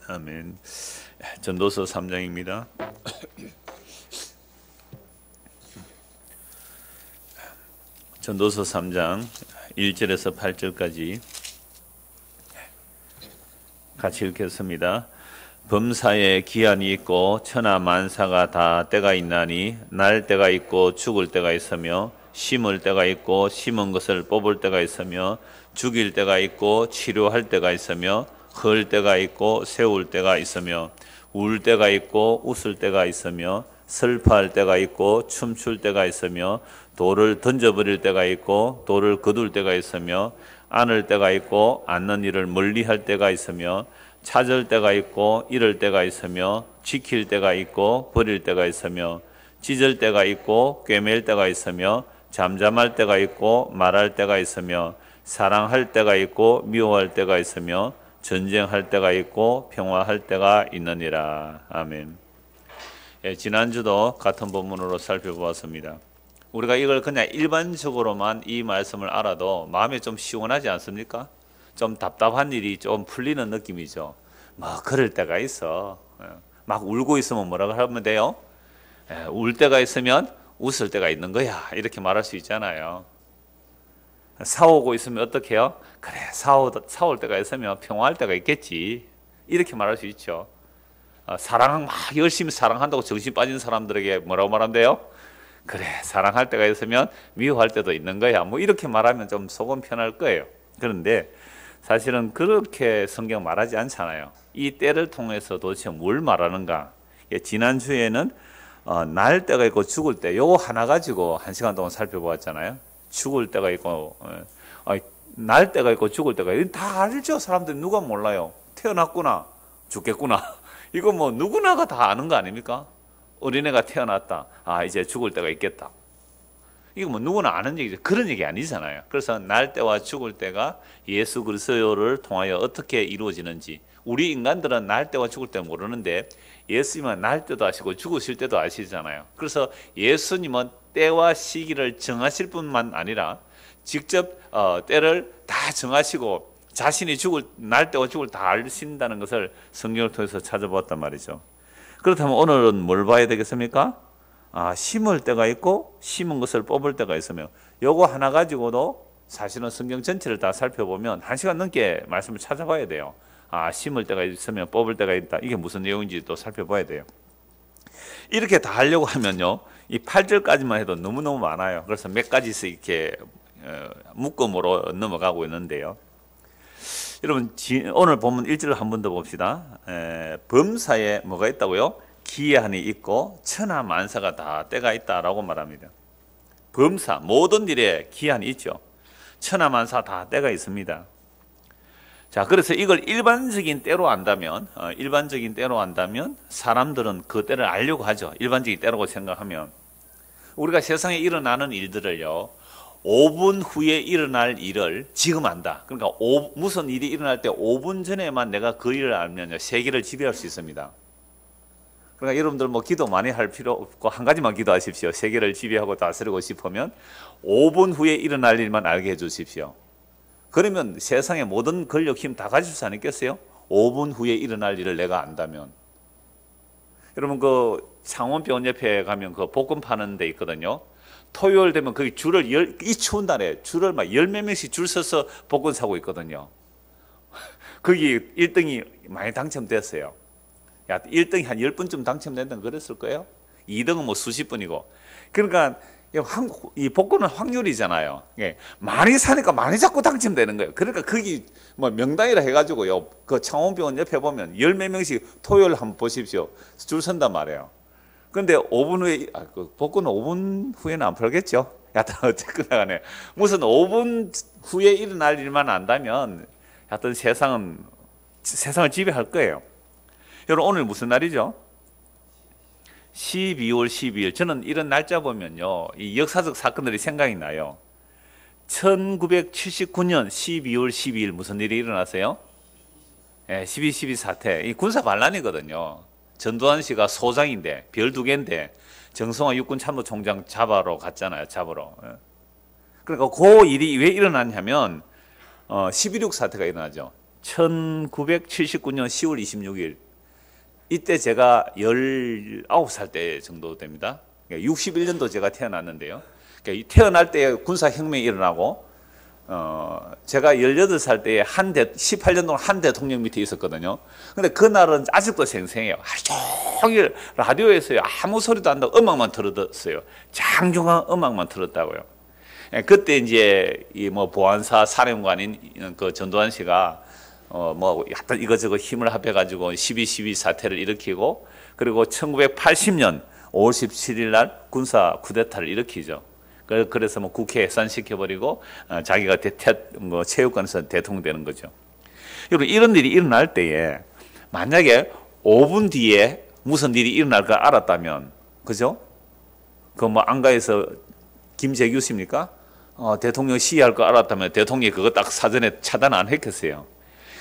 아멘. 전도서 3장입니다. 전도서 3장 1절에서 8절까지 같이 읽겠습니다. 범사에 기한이 있고 천하 만사가 다 때가 있나니 날 때가 있고 죽을 때가 있으며 심을 때가 있고 심은 것을 뽑을 때가 있으며 죽일 때가 있고 치료할 때가 있으며 헐 때가 있고 세울 때가 있으며 울 때가 있고 웃을 때가 있으며 슬퍼할 때가 있고 춤출 때가 있으며 돌을 던져버릴 때가 있고 돌을 거둘 때가 있으며 안을 때가 있고 안는 일을 멀리할 때가 있으며 찾을 때가 있고 잃을 때가 있으며 지킬 때가 있고 버릴 때가 있으며 찢을 때가 있고 꿰맬 때가 있으며 잠잠할 때가 있고 말할 때가 있으며 사랑할 때가 있고 미워할 때가 있으며 전쟁할 때가 있고 평화할 때가 있느니라. 아멘. 지난주도 같은 본문으로 살펴보았습니다. 우리가 이걸 그냥 일반적으로만 이 말씀을 알아도 마음이 좀 시원하지 않습니까? 좀 답답한 일이 좀 풀리는 느낌이죠. 뭐 그럴 때가 있어. 막 울고 있으면 뭐라고 하면 돼요? 울 때가 있으면 웃을 때가 있는 거야. 이렇게 말할 수 있잖아요. 싸우고 있으면 어떻게 해요? 그래, 싸울 때가 있으면 평화할 때가 있겠지. 이렇게 말할 수 있죠. 막 열심히 사랑한다고 정신 빠진 사람들에게 뭐라고 말하면 돼요? 그래, 사랑할 때가 있으면 미워할 때도 있는 거야. 뭐 이렇게 말하면 좀 속은 편할 거예요. 그런데 사실은 그렇게 성경 말하지 않잖아요. 이 때를 통해서 도대체 뭘 말하는가? 지난주에는 날 때가 있고 죽을 때 요거 하나 가지고 1시간 동안 살펴보았잖아요. 죽을 때가 있고 날 때가 있고 죽을 때가 있고 다 알죠. 사람들이 누가 몰라요. 태어났구나 죽겠구나 이거 뭐 누구나가 다 아는 거 아닙니까? 어린애가 태어났다, 이제 죽을 때가 있겠다, 이거 뭐 누구나 아는 얘기죠. 그런 얘기 아니잖아요. 그래서 날 때와 죽을 때가 예수 그리스도를 통하여 어떻게 이루어지는지, 우리 인간들은 날 때와 죽을 때 모르는데 예수님은 날 때도 아시고 죽으실 때도 아시잖아요. 그래서 예수님은 때와 시기를 정하실 뿐만 아니라 직접 때를 다 정하시고 자신이 날 때와 죽을 다 아신다는 것을 성경을 통해서 찾아보았단 말이죠. 그렇다면 오늘은 뭘 봐야 되겠습니까? 심을 때가 있고 심은 것을 뽑을 때가 있으며, 요거 하나 가지고도 사실은 성경 전체를 다 살펴보면 1시간 넘게 말씀을 찾아봐야 돼요. 심을 때가 있으면 뽑을 때가 있다. 이게 무슨 내용인지 또 살펴봐야 돼요. 이렇게 다 하려고 하면요, 이 8절까지만 해도 너무너무 많아요. 그래서 몇 가지씩 이렇게 묶음으로 넘어가고 있는데요. 여러분, 오늘 본문 1절을 한 번 더 봅시다. 범사에 뭐가 있다고요? 기한이 있고 천하 만사가 다 때가 있다라고 말합니다. 범사, 모든 일에 기한이 있죠. 천하 만사 다 때가 있습니다. 자, 그래서 이걸 일반적인 때로 안다면 사람들은 그 때를 알려고 하죠. 일반적인 때라고 생각하면 우리가 세상에 일어나는 일들을요, 5분 후에 일어날 일을 지금 안다. 그러니까 무슨 일이 일어날 때 5분 전에만 내가 그 일을 알면요, 세계를 지배할 수 있습니다. 그러니까 여러분들 뭐 기도 많이 할 필요 없고 한 가지만 기도하십시오. 세계를 지배하고 다스리고 싶으면 5분 후에 일어날 일만 알게 해주십시오. 그러면 세상의 모든 권력, 힘 다 가질 수 않겠어요? 5분 후에 일어날 일을 내가 안다면. 여러분, 그 창원병원 옆에 가면 그 볶음 파는 데 있거든요. 토요일 되면 거기 이 추운 날에 줄을 막 10몇 명씩 줄 서서 볶음 사고 있거든요. 거기 1등이 많이 당첨됐어요. 1등이 한 10분쯤 당첨된다면 그랬을 거예요. 2등은 뭐 수십 분이고. 그러니까 이 복권은 확률이잖아요. 많이 사니까 많이 자꾸 당첨되는 거예요. 그러니까 거기 뭐 명당이라 해가지고요, 그 창원병원 옆에 보면 10몇 명씩 토요일 한번 보십시오. 줄 선단 말이에요. 근데 5분 후에, 그 복권은 5분 후에는 안 팔겠죠? 하여튼 어쨌거나 간에 무슨 5분 후에 일어날 일만 안다면 하여튼 세상을 지배할 거예요. 여러분, 오늘 무슨 날이죠? 12월 12일. 저는 이런 날짜 보면요, 이 역사적 사건들이 생각이 나요. 1979년 12월 12일 무슨 일이 일어났어요? 12.12 사태. 이 군사 반란이거든요. 전두환 씨가 소장인데, 별 2개인데 정성화 육군참모총장 잡으러 갔잖아요. 그러니까 그 일이 왜 일어났냐면 11.6 사태가 일어나죠. 1979년 10월 26일 이때 제가 19살 때 정도 됩니다. 61년도 제가 태어났는데요. 그러니까 태어날 때 군사혁명이 일어나고 제가 18살 때 18년 동안 한 대통령 밑에 있었거든요. 근데 그날은 아직도 생생해요. 하루 종일 라디오에서요. 아무 소리도 안 나고 음악만 들었어요. 장중한 음악만 들었다고요. 그때 이제 이 뭐 보안사 사령관인 그 전두환 씨가 뭐 하여튼 이것저것 힘을 합해가지고 12.12 사태를 일으키고 그리고 1980년 5월 17일 날 군사 쿠데타를 일으키죠. 그래서 뭐 국회 해산시켜버리고 자기가 체육관에서 대통령 되는 거죠. 여러분 이런 일이 일어날 때에 만약에 5분 뒤에 무슨 일이 일어날 걸 알았다면 그죠? 그 뭐 안가에서 김재규 씨입니까? 대통령 시위할 거 알았다면 대통령이 그거 딱 사전에 차단 안 했겠어요.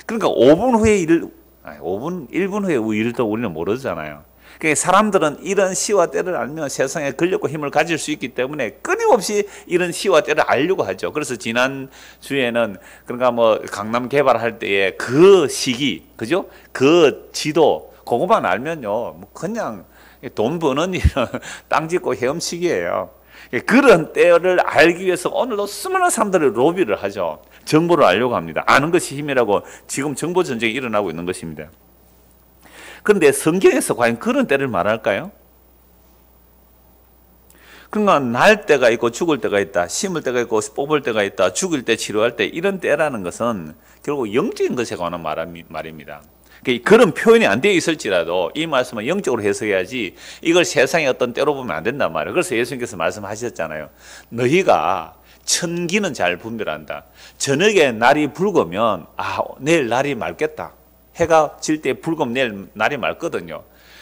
그러니까 5분 후에 1분 후에 일도 우리는 모르잖아요. 그러니까 사람들은 이런 시와 때를 알면 세상에 권력과 힘을 가질 수 있기 때문에 끊임없이 이런 시와 때를 알려고 하죠. 그래서 지난 주에는 그러니까 뭐 강남 개발할 때의 그 시기, 그죠? 그 지도, 그것만 알면요, 뭐 그냥 돈 버는 일은 땅 짓고 헤엄치기예요. 그런 때를 알기 위해서 오늘도 수많은 사람들이 로비를 하죠. 정보를 알려고 합니다. 아는 것이 힘이라고 지금 정보 전쟁이 일어나고 있는 것입니다. 그런데 성경에서 과연 그런 때를 말할까요? 그러니까 날 때가 있고 죽을 때가 있다. 심을 때가 있고 뽑을 때가 있다. 죽을 때 치료할 때 이런 때라는 것은 결국 영적인 것에 관한 말입니다. 그런 표현이 안 되어 있을지라도 이 말씀은 영적으로 해석해야지 이걸 세상의 어떤 때로 보면 안 된단 말이에요. 그래서 예수님께서 말씀하셨잖아요. 너희가 천기는 잘 분별한다. 저녁에 날이 붉으면 내일 날이 맑겠다. 해가 질 때 붉으면 내일 날이 맑거든요.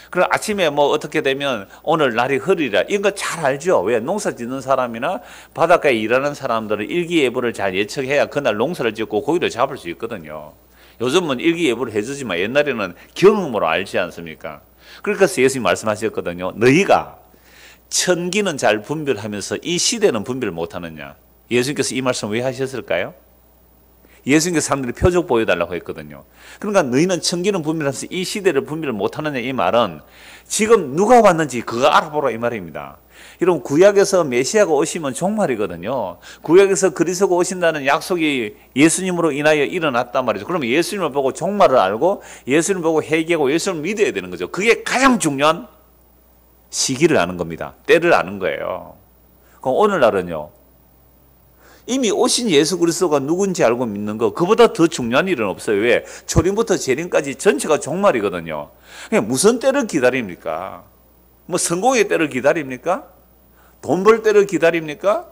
그럼 아침에 뭐 어떻게 되면 오늘 날이 흐리라 이런 거 잘 알죠. 왜? 농사 짓는 사람이나 바닷가에 일하는 사람들은 일기예보를 잘 예측해야 그날 농사를 짓고 고기를 잡을 수 있거든요. 요즘은 일기예보를 해주지만 옛날에는 경험으로 알지 않습니까? 그래서 예수님이 말씀하셨거든요. 너희가 천기는 잘 분별하면서 이 시대는 분별 못하느냐. 예수님께서 이 말씀 왜 하셨을까요? 예수님께서 사람들이 표적 보여달라고 했거든요. 그러니까 너희는 천기는 분별하면서 이 시대를 분별을 못하느냐 이 말은 지금 누가 왔는지 그거 알아보라 이 말입니다. 여러분 구약에서 메시아가 오시면 종말이거든요. 구약에서 그리스도가 오신다는 약속이 예수님으로 인하여 일어났단 말이죠. 그러면 예수님을 보고 종말을 알고 예수님을 보고 회개하고 예수님을 믿어야 되는 거죠. 그게 가장 중요한 시기를 아는 겁니다. 때를 아는 거예요. 그럼 오늘날은요. 이미 오신 예수 그리스도가 누군지 알고 믿는 거 그보다 더 중요한 일은 없어요. 왜? 초림부터 재림까지 전체가 종말이거든요. 무슨 때를 기다립니까? 뭐 성공의 때를 기다립니까? 돈 벌 때를 기다립니까?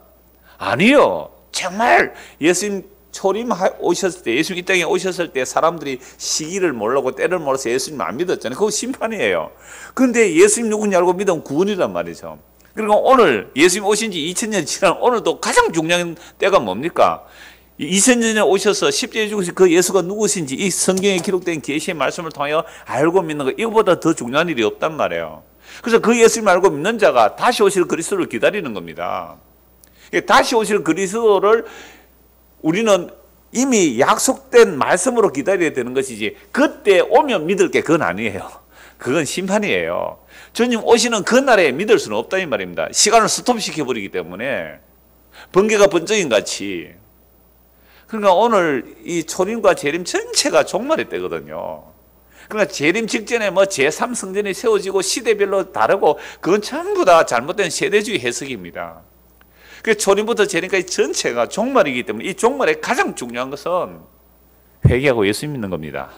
아니요. 정말 예수님 초림 오셨을 때 예수님 이 땅에 오셨을 때 사람들이 시기를 모르고 때를 몰라서 예수님 안 믿었잖아요. 그거 심판이에요. 그런데 예수님 누군지 알고 믿으면 구원이란 말이죠. 그리고 오늘 예수님 오신 지 2000년 지난 오늘도 가장 중요한 때가 뭡니까? 2000년에 오셔서 십자가에 죽으신 그 예수가 누구신지 이 성경에 기록된 계시의 말씀을 통하여 알고 믿는 거 이거보다 더 중요한 일이 없단 말이에요. 그래서 그 예수님 알고 믿는 자가 다시 오실 그리스도를 기다리는 겁니다. 다시 오실 그리스도를 우리는 이미 약속된 말씀으로 기다려야 되는 것이지 그때 오면 믿을 게 그건 아니에요. 그건 심판이에요. 주님 오시는 그날에 믿을 수는 없다 이 말입니다. 시간을 스톱시켜버리기 때문에 번개가 번쩍인 같이. 그러니까 오늘 이 초림과 재림 전체가 종말의 때거든요. 그러니까 재림 직전에 뭐 제3성전이 세워지고 시대별로 다르고 그건 전부 다 잘못된 세대주의 해석입니다. 그 초림부터 재림까지 전체가 종말이기 때문에 이 종말의 가장 중요한 것은 회개하고 예수 믿는 겁니다.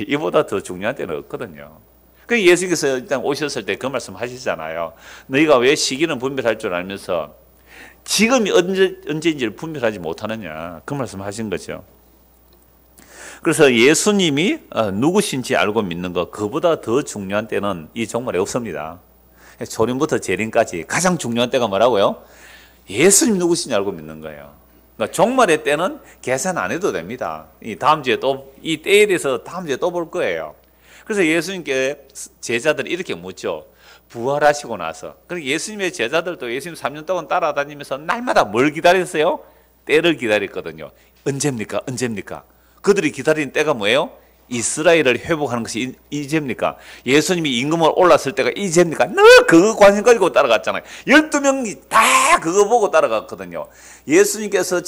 이보다 더 중요한 때는 없거든요. 그 예수께서 일단 오셨을 때 그 말씀 하시잖아요. 너희가 왜 시기는 분별할 줄 알면서 지금이 언제인지를 분별하지 못하느냐. 그 말씀 하신 거죠. 그래서 예수님이 누구신지 알고 믿는 것 그보다 더 중요한 때는 이 종말에 없습니다. 초림부터 재림까지 가장 중요한 때가 뭐라고요? 예수님 누구신지 알고 믿는 거예요. 그러니까 종말의 때는 계산 안 해도 됩니다. 이 다음 주에 또 이 때에 대해서 다음 주에 또 볼 거예요. 그래서 예수님께 제자들이 이렇게 묻죠. 부활하시고 나서. 그리고 예수님의 제자들도 예수님 3년 동안 따라다니면서 날마다 뭘 기다렸어요? 때를 기다렸거든요. 언제입니까? 언제입니까? 그들이 기다리는 때가 뭐예요? 이스라엘을 회복하는 것이 이제입니까? 예수님이 임금으로 올랐을 때가 이제입니까? 늘 그거 관심 가지고 따라갔잖아요. 12명이 다 그거 보고 따라갔거든요. 예수님께서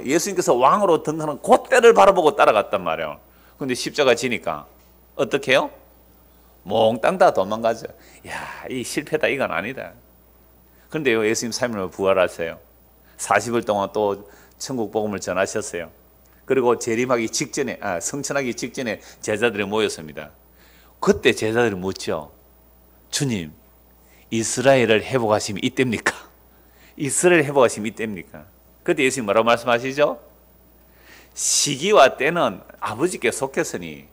예수님께서 왕으로 등극하는 그때를 바라보고 따라갔단 말이에요. 근데 십자가 지니까 어떻게 해요? 몽땅 다 도망가죠. 야, 이 실패다, 이건 아니다. 그런데요, 예수님 3일을 부활하세요. 40일 동안 또 천국 복음을 전하셨어요. 그리고 재림하기 직전에, 성천하기 직전에 제자들이 모였습니다. 그때 제자들이 묻죠. 주님, 이스라엘을 회복하심이 이때입니까? 이스라엘 회복하심이 이때입니까? 그때 예수님 뭐라고 말씀하시죠? 시기와 때는 아버지께 속했으니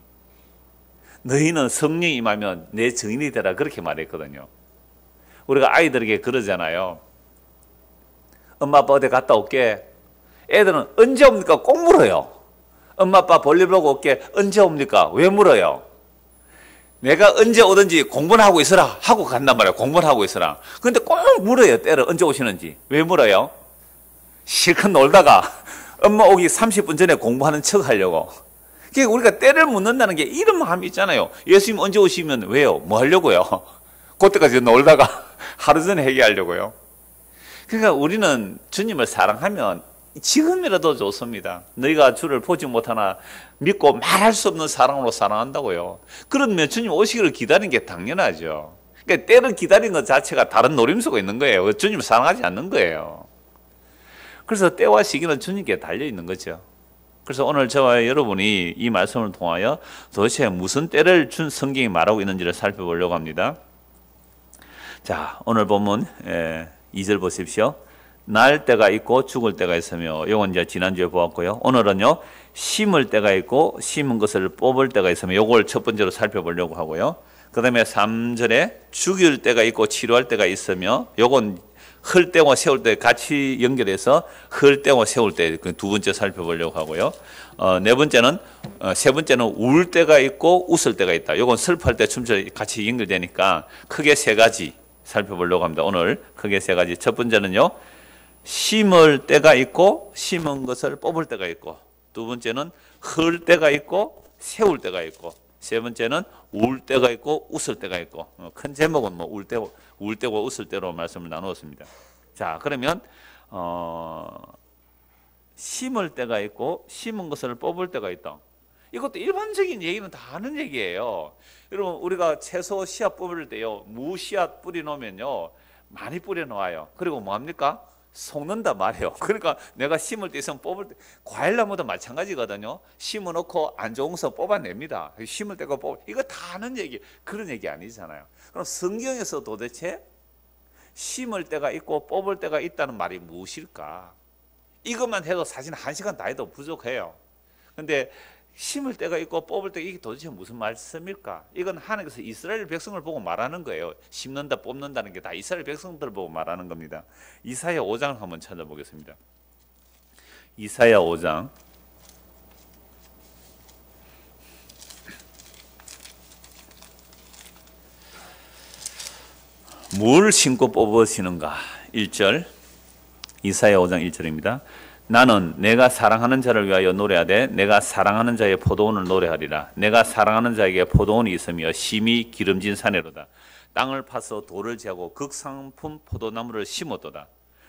너희는 성령이 임하면 내 증인이 되라, 그렇게 말했거든요. 우리가 아이들에게 그러잖아요. 엄마 아빠 어디 갔다 올게. 애들은 언제 옵니까? 꼭 물어요. 엄마 아빠 볼일 보고 올게. 언제 옵니까? 왜 물어요? 내가 언제 오든지 공부는 하고 있으라 하고 간단 말이에요. 공부는 하고 있으라. 그런데 꼭 물어요. 때를 언제 오시는지. 왜 물어요? 실컷 놀다가 엄마 오기 30분 전에 공부하는 척 하려고. 그러니까 우리가 때를 묻는다는 게 이런 마음이 있잖아요. 예수님 언제 오시면 왜요? 뭐 하려고요? 그때까지 놀다가 하루 전에 회개하려고요. 그러니까 우리는 주님을 사랑하면 지금이라도 좋습니다. 너희가 주를 보지 못하나 믿고 말할 수 없는 사랑으로 사랑한다고요. 그러면 주님 오시기를 기다리는 게 당연하죠. 그러니까 때를 기다리는 것 자체가 다른 노림수가 있는 거예요. 주님을 사랑하지 않는 거예요. 그래서 때와 시기는 주님께 달려있는 거죠. 그래서 오늘 저와 여러분이 이 말씀을 통하여 도대체 무슨 때를 준 성경이 말하고 있는지를 살펴보려고 합니다. 자, 오늘 본문 2절 보십시오. 날 때가 있고 죽을 때가 있으며, 요건 이제 지난주에 보았고요. 오늘은요, 심을 때가 있고 심은 것을 뽑을 때가 있으며, 요걸 첫 번째로 살펴보려고 하고요. 그 다음에 3절에 죽일 때가 있고 치료할 때가 있으며, 요건 흘 때와 세울 때 같이 연결해서 흘 때와 세울 때 두 번째 살펴보려고 하고요. 세 번째는 울 때가 있고 웃을 때가 있다. 요건 슬퍼할 때 춤처럼 같이 연결되니까 크게 세 가지 살펴보려고 합니다. 오늘 크게 세 가지. 첫 번째는요, 심을 때가 있고 심은 것을 뽑을 때가 있고, 두 번째는 흘 때가 있고 세울 때가 있고, 세 번째는 울 때가 있고 웃을 때가 있고. 큰 제목은 뭐 울 때고 웃을 때로 말씀을 나누었습니다. 자, 그러면 심을 때가 있고 심은 것을 뽑을 때가 있다. 이것도 일반적인 얘기는 다 하는 얘기예요. 여러분, 우리가 채소 씨앗 뽑을 때요, 무 씨앗 뿌리 놓으면요 많이 뿌려 놓아요. 그리고 뭐 합니까? 속는다 말이에요. 그러니까 내가 심을 때 있으면 뽑을 때, 과일나무도 마찬가지거든요. 심어놓고 안 좋은 것을 뽑아냅니다. 심을 때가 이거 다 하는 얘기, 그런 얘기 아니잖아요. 그럼 성경에서 도대체 심을 때가 있고 뽑을 때가 있다는 말이 무엇일까? 이것만 해도 사실 1시간 다 해도 부족해요. 근데 심을 때가 있고 뽑을 때가 이게 도대체 무슨 말씀일까? 이건 하나님께서 이스라엘 백성을 보고 말하는 거예요. 심는다 뽑는다는 게 다 이스라엘 백성들을 보고 말하는 겁니다. 이사야 5장을 한번 찾아보겠습니다. 이사야 5장 뭘 심고 뽑으시는가? 1절, 이사야 5장 1절입니다. 나는 내가 사랑하는 자를 위하여 노래하되 내가 사랑하는 자의 포도원을 노래하리라. 내가 사랑하는 자에게 포도원이 있으며 심이 기름진 산에로다. 땅을 파서 돌을 제하고 극상품 포도나무를 심었도다.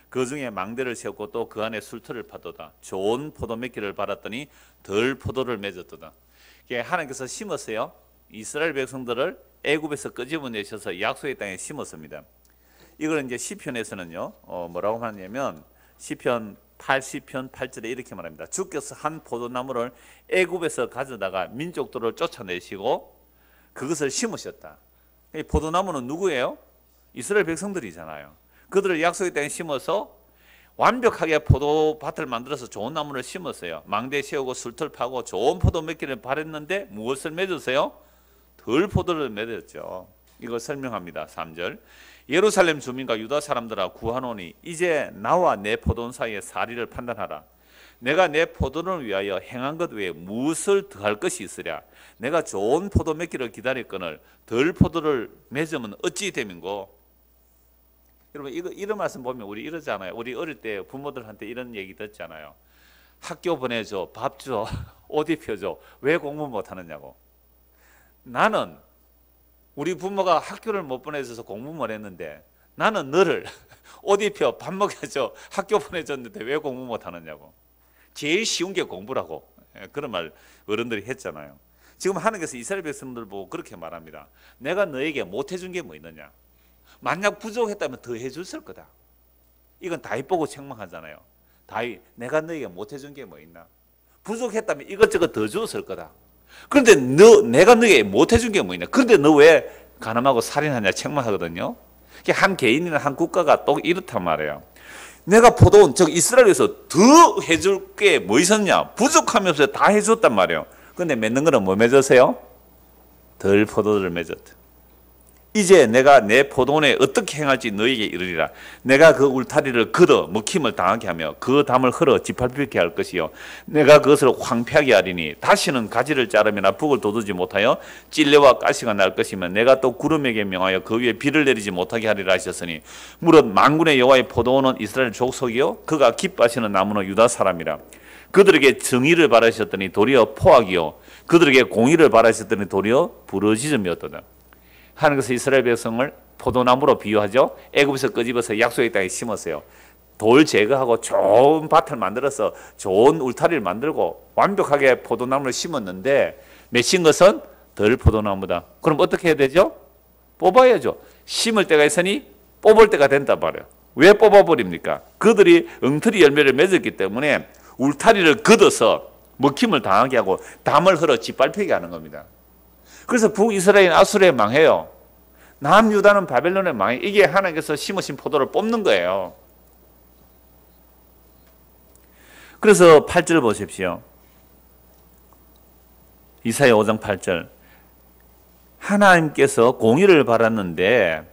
그 중에 망대를 세웠고 또 그 안에 술터를 파도다. 좋은 포도 맺기를 바랐더니 덜 포도를 맺었도다. 하나님께서 심었어요. 이스라엘 백성들을 애굽에서 끄집어내셔서 약속의 땅에 심었습니다. 이걸 이제 시편에서는요, 뭐라고 하냐면 시편 80편 8절에 이렇게 말합니다. 주께서 한 포도나무를 애굽에서 가져다가 민족들을 쫓아내시고 그것을 심으셨다. 이 포도나무는 누구예요? 이스라엘 백성들이잖아요. 그들을 약속의 땅에 심어서 완벽하게 포도밭을 만들어서 좋은 나무를 심었어요. 망대 세우고 술틀 파고 좋은 포도 맺기를 바랬는데 무엇을 맺었어요? 덜 포도를 맺었죠. 이걸 설명합니다. 3절. 예루살렘 주민과 유다 사람들아 구하노니 이제 나와 내 포도원 사이의 사리를 판단하라. 내가 내 포도를 위하여 행한 것 외에 무엇을 더할 것이 있으랴. 내가 좋은 포도 맺기를 기다렸거늘 덜 포도를 맺으면 어찌 됨인고. 여러분, 이런 말씀 보면 우리 이러잖아요. 우리 어릴 때 부모들한테 이런 얘기 듣잖아요. 학교 보내줘, 밥 줘, 옷 입혀줘. 왜 공부 못하느냐고. 나는 우리 부모가 학교를 못 보내줘서 공부 못했는데 나는 너를 옷 입혀, 밥 먹여줘, 학교 보내줬는데 왜 공부 못하느냐고. 제일 쉬운 게 공부라고. 그런 말 어른들이 했잖아요. 지금 하나님께서 이스라엘 백성들 보고 그렇게 말합니다. 내가 너에게 못해준 게 뭐 있느냐. 만약 부족했다면 더 해줬을 거다. 이건 다윗 보고 책망하잖아요. 다윗, 내가 너에게 못해준 게 뭐 있나. 부족했다면 이것저것 더 줬을 거다. 그런데 내가 너에게 못해준 게 뭐 있냐. 그런데 너 왜 간음하고 살인하냐 책망하거든요. 한 개인이나 한 국가가 또 이렇단 말이에요. 내가 포도원, 즉 이스라엘에서 더 해줄 게 뭐 있었냐. 부족하면서 다 해줬단 말이에요. 그런데 맺는 거는 뭐 맺으세요? 덜 포도를 맺었다. 이제 내가 내 포도원에 어떻게 행할지 너에게 이르리라. 내가 그 울타리를 걷어 먹힘을 당하게 하며 그 담을 흘러 짓밟히게 할 것이요. 내가 그것을 황폐하게 하리니 다시는 가지를 자르거나 북을 돋우지 못하여 찔레와 가시가 날 것이며 내가 또 구름에게 명하여 그 위에 비를 내리지 못하게 하리라 하셨으니 무릇 만군의 여호와의 포도원은 이스라엘 족속이요 그가 기뻐하시는 나무는 유다 사람이라. 그들에게 정의를 바라셨더니 도리어 포악이요 그들에게 공의를 바라셨더니 도리어 부르짖음이었도다. 하나님께서 이스라엘 백성을 포도나무로 비유하죠. 애굽에서 끄집어서 약속의 땅에 심었어요. 돌 제거하고 좋은 밭을 만들어서 좋은 울타리를 만들고 완벽하게 포도나무를 심었는데 맺힌 것은 덜 포도나무다. 그럼 어떻게 해야 되죠? 뽑아야죠. 심을 때가 있으니 뽑을 때가 된단 말이에요. 왜 뽑아버립니까? 그들이 엉터리 열매를 맺었기 때문에 울타리를 걷어서 먹힘을 당하게 하고 담을 흘러 짓밟히게 하는 겁니다. 그래서 북이스라엘 아수르에 망해요. 남유다는 바벨론에 망해. 이게 하나님께서 심으신 포도를 뽑는 거예요. 그래서 8절 보십시오. 이사야 5장 8절. 하나님께서 공의를 바랐는데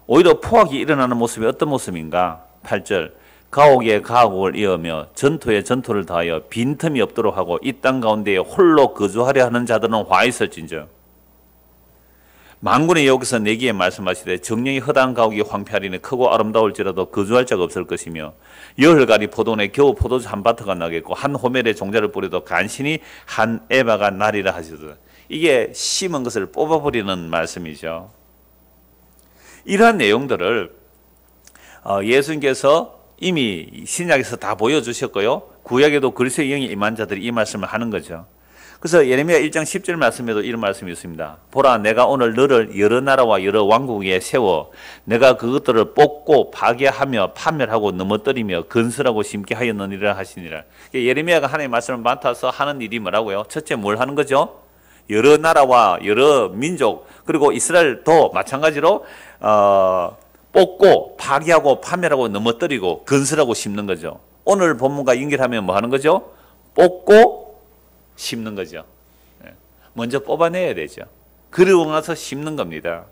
오히려 포악이 일어나는 모습이 어떤 모습인가? 8절. 가옥에 가옥을 이으며 전토에 전토를 다하여 빈틈이 없도록 하고 이 땅 가운데에 홀로 거주하려 하는 자들은 화 있을진저. 만군의 여호와께서 내기에 말씀하시되 정령이 허다한 가옥이 황폐하리니 크고 아름다울지라도 거주할 자가 없을 것이며 열흘가리 포도원에 겨우 포도주 한 바트가 나겠고 한 호멜에 종자를 뿌려도 간신히 한 에바가 나리라 하시더라. 이게 심은 것을 뽑아버리는 말씀이죠. 이러한 내용들을 예수님께서 이미 신약에서 다 보여주셨고요. 구약에도 그리스도의 영이 임한 자들이 이 말씀을 하는 거죠. 그래서 예레미야 1장 10절 말씀에도 이런 말씀이 있습니다. 보라, 내가 오늘 너를 여러 나라와 여러 왕국 위에 세워 내가 그것들을 뽑고 파괴하며 파멸하고 넘어뜨리며 건설하고 심게 하였느니라 하시니라. 예레미야가 하나님의 말씀을 맡아서 하는 일이 뭐라고요? 첫째 뭘 하는 거죠? 여러 나라와 여러 민족 그리고 이스라엘도 마찬가지로 뽑고 파괴하고 파멸하고 넘어뜨리고 건설하고 심는 거죠. 오늘 본문과 연결하면 뭐 하는 거죠? 뽑고 심는 거죠. 먼저 뽑아내야 되죠. 그러고 나서 심는 겁니다.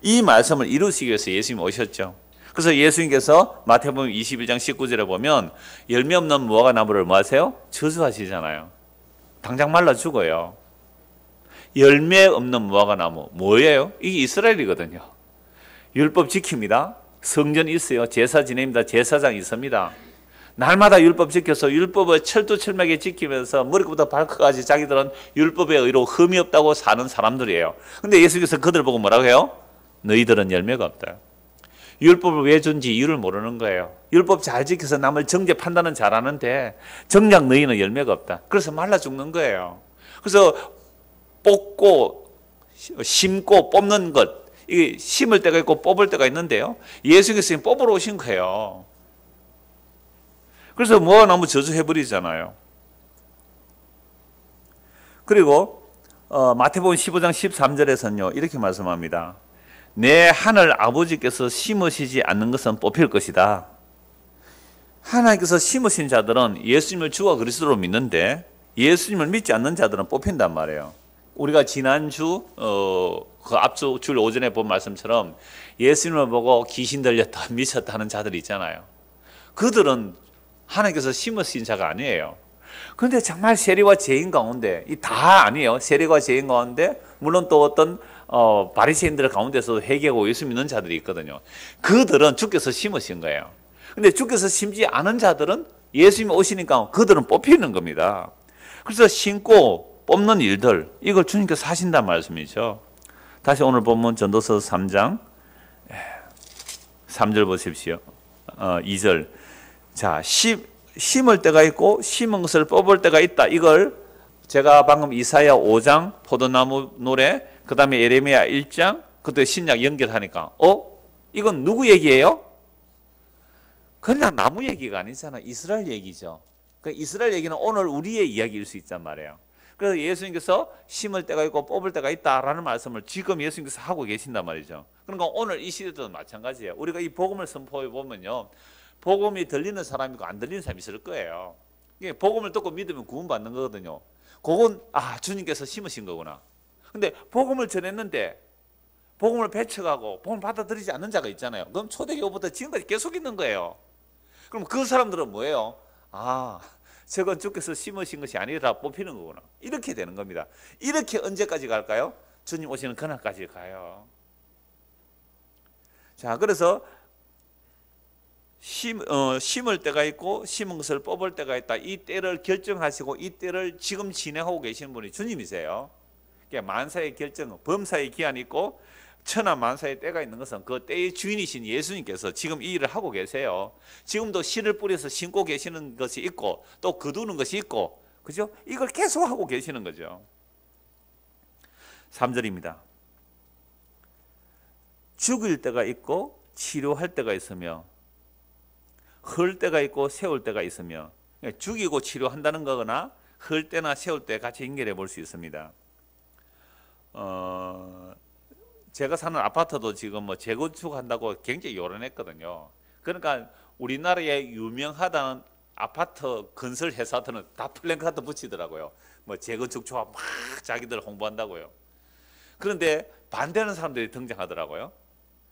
이 말씀을 이루시기 위해서 예수님이 오셨죠. 그래서 예수님께서 마태복음 21장 19절에 보면 열매 없는 무화과 나무를 뭐 하세요? 저주하시잖아요. 당장 말라 죽어요. 열매 없는 무화과 나무 뭐예요? 이게 이스라엘이거든요. 율법 지킵니다. 성전 있어요. 제사 지냅니다. 제사장 있습니다. 날마다 율법 지켜서 율법을 철두철미하게 지키면서 머리부터 발끝까지 자기들은 율법의 의로 흠이 없다고 사는 사람들이에요. 근데 예수께서 그들 보고 뭐라고 해요? 너희들은 열매가 없다. 율법을 왜 준지 이유를 모르는 거예요. 율법 잘 지켜서 남을 정죄 판단은 잘하는데 정작 너희는 열매가 없다. 그래서 말라 죽는 거예요. 그래서 뽑고 심고 뽑는 것, 이게 심을 때가 있고 뽑을 때가 있는데요. 예수께서 뽑으러 오신 거예요. 그래서 무화과나무 저주해버리잖아요. 그리고 마태복음 15장 13절에서는요 이렇게 말씀합니다. 내 하늘 아버지께서 심으시지 않는 것은 뽑힐 것이다. 하나님께서 심으신 자들은 예수님을 주와 그리스도로 믿는데 예수님을 믿지 않는 자들은 뽑힌단 말이에요. 우리가 지난주 그 앞주 줄 오전에 본 말씀처럼 예수님을 보고 귀신 들렸다 미쳤다 하는 자들이 있잖아요. 그들은 하나님께서 심으신 자가 아니에요. 그런데 정말 세리와 죄인 가운데 다 아니에요. 세리와 죄인 가운데 물론 또 어떤 바리새인들 가운데서도 회개하고 예수 믿는 자들이 있거든요. 그들은 주께서 심으신 거예요. 근데 주께서 심지 않은 자들은 예수님이 오시니까 그들은 뽑히는 겁니다. 그래서 신고 뽑는 일들, 이걸 주님께서 하신단 말씀이죠. 다시 오늘 본문 전도서 3장 3절 보십시오. 2절. 자, 심을 때가 있고 심은 것을 뽑을 때가 있다. 이걸 제가 방금 이사야 5장 포도나무 노래, 그 다음에 예레미야 1장, 그때 신약 연결하니까 이건 누구 얘기예요? 그냥 나무 얘기가 아니잖아요. 이스라엘 얘기죠. 그러니까 이스라엘 얘기는 오늘 우리의 이야기일 수 있단 말이에요. 그래서 예수님께서 심을 때가 있고 뽑을 때가 있다라는 말씀을 지금 예수님께서 하고 계신단 말이죠. 그러니까 오늘 이 시대도 마찬가지예요. 우리가 이 복음을 선포해 보면요, 복음이 들리는 사람이 있고 안 들리는 사람이 있을 거예요. 이게 복음을 듣고 믿으면 구원받는 거거든요. 그건 주님께서 심으신 거구나. 근데 복음을 전했는데 복음을 배척하고 복음을 받아들이지 않는 자가 있잖아요. 그럼 초대교부터 지금까지 계속 있는 거예요. 그럼 그 사람들은 뭐예요? 저건 주께서 심으신 것이 아니라 뽑히는 거구나. 이렇게 되는 겁니다. 이렇게 언제까지 갈까요? 주님 오시는 그날까지 가요. 자, 그래서 심을 때가 있고 심은 것을 뽑을 때가 있다. 이 때를 결정하시고 이 때를 지금 진행하고 계시는 분이 주님이세요. 그러니까 만사의 결정, 범사의 기한이 있고 천하 만사의 때가 있는 것은 그 때의 주인이신 예수님께서 지금 이 일을 하고 계세요. 지금도 씨를 뿌려서 심고 계시는 것이 있고 또 거두는 것이 있고, 그죠? 이걸 계속 하고 계시는 거죠. 3절입니다. 죽일 때가 있고 치료할 때가 있으며 헐 때가 있고 세울 때가 있으며, 죽이고 치료한다는 거거나 헐 때나 세울 때 같이 연결해 볼 수 있습니다. 제가 사는 아파트도 지금 재건축한다고 굉장히 요란했거든요. 그러니까 우리나라에 유명하다는 아파트 건설 회사들은 다 플랜카드 붙이더라고요. 재건축 조합 막 자기들 홍보한다고요. 그런데 반대하는 사람들이 등장하더라고요.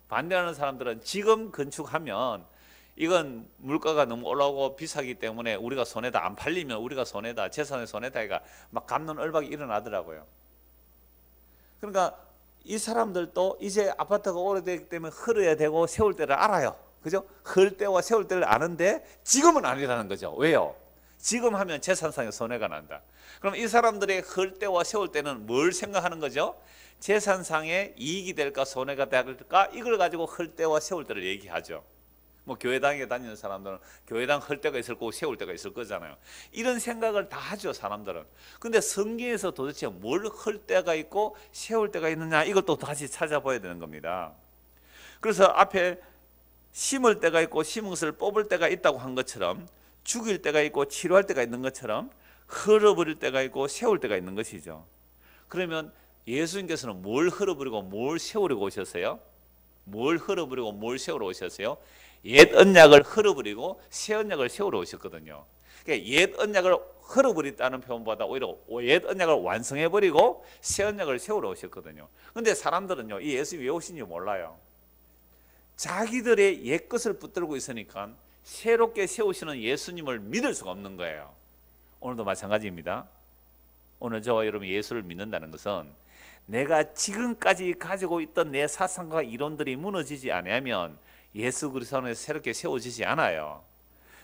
반대하는 사람들은 지금 건축하면 이건 물가가 너무 올라오고 비싸기 때문에 우리가 손해다, 안 팔리면 우리가 손해다, 재산의 손해다가 막 갚는 얼박이 일어나더라고요. 그러니까 이 사람들도 이제 아파트가 오래되기 때문에 헐어야 되고 세울 때를 알아요. 그죠? 헐 때와 세울 때를 아는데 지금은 아니라는 거죠. 왜요? 지금 하면 재산상의 손해가 난다. 그럼 이 사람들의 헐 때와 세울 때는 뭘 생각하는 거죠? 재산상의 이익이 될까 손해가 될까, 이걸 가지고 헐 때와 세울 때를 얘기하죠. 교회당에 다니는 사람들은 교회당 헐 때가 있을 거고 세울 때가 있을 거잖아요. 이런 생각을 다 하죠, 사람들은. 근데 성경에서 도대체 뭘 헐 때가 있고 세울 때가 있느냐, 이걸 또 다시 찾아봐야 되는 겁니다. 그래서 앞에 심을 때가 있고 심은 것을 뽑을 때가 있다고 한 것처럼, 죽일 때가 있고 치료할 때가 있는 것처럼 헐어버릴 때가 있고 세울 때가 있는 것이죠. 그러면 예수님께서는 뭘 헐어버리고 뭘 세우려고 오셨어요? 뭘 헐어버리고 뭘 세우러 오셨어요? 옛 언약을 헐어버리고 새 언약을 세우러 오셨거든요. 그러니까 옛 언약을 헐어버렸다는 표현보다 오히려 옛 언약을 완성해버리고 새 언약을 세우러 오셨거든요. 그런데 사람들은요, 이 예수님이 왜 오신지 몰라요. 자기들의 옛 것을 붙들고 있으니까 새롭게 세우시는 예수님을 믿을 수가 없는 거예요. 오늘도 마찬가지입니다. 오늘 저와 여러분이 예수를 믿는다는 것은 내가 지금까지 가지고 있던 내 사상과 이론들이 무너지지 않으면 예수 그리스도 안에서 새롭게 세워지지 않아요.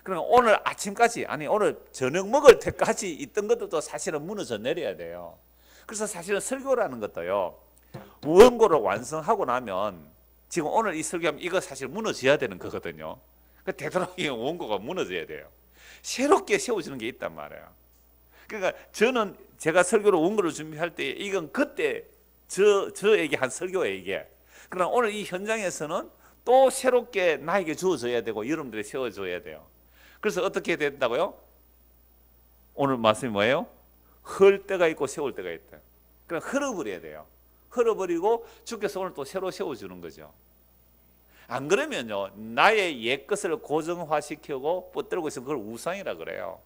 그러면 오늘 아침까지, 오늘 저녁 먹을 때까지 있던 것들도 사실은 무너져 내려야 돼요. 그래서 사실은 설교라는 것도요, 원고를 완성하고 나면 지금 오늘 이 설교하면 이거 사실 무너져야 되는 거거든요. 되도록이면 원고가 무너져야 돼요. 새롭게 세워지는 게 있단 말이에요. 그러니까 저는 제가 설교로 원고를 준비할 때 이건 그때 저에게 한 설교예요. 그러나 오늘 이 현장에서는 또 새롭게 나에게 주어져야 되고 여러분들이 세워줘야 돼요. 그래서 어떻게 된다고요? 오늘 말씀이 뭐예요? 헐 때가 있고 세울 때가 있다. 그럼 헐어버려야 돼요. 헐어버리고 주께서 오늘 또 새로 세워주는 거죠. 안 그러면요, 나의 옛 것을 고정화시키고 붙들고 있으면 그걸 우상이라 그래요.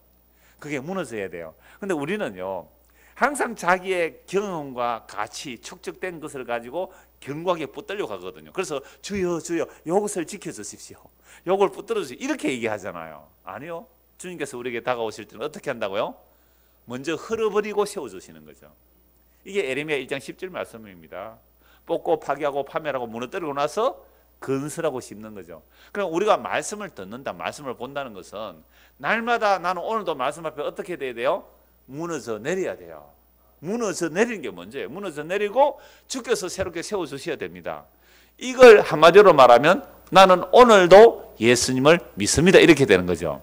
그게 무너져야 돼요. 근데 우리는요, 항상 자기의 경험과 가치, 축적된 것을 가지고 견고하게 붙들려 가거든요. 그래서 주여 주여 이것을 지켜주십시오, 이걸 붙들어 주십시오, 이렇게 얘기하잖아요. 아니요, 주님께서 우리에게 다가오실 때는 어떻게 한다고요? 먼저 헐어버리고 세워주시는 거죠. 이게 에레미야 1장 10절 말씀입니다. 뽑고 파괴하고 파멸하고 무너뜨리고 나서 건설하고 싶는 거죠. 그럼 우리가 말씀을 듣는다, 말씀을 본다는 것은 날마다 나는 오늘도 말씀 앞에 어떻게 돼야 돼요? 무너져 내려야 돼요. 무너져 내리는 게 문제예요. 무너져 내리고 주께서 새롭게 세워주셔야 됩니다. 이걸 한마디로 말하면 나는 오늘도 예수님을 믿습니다. 이렇게 되는 거죠.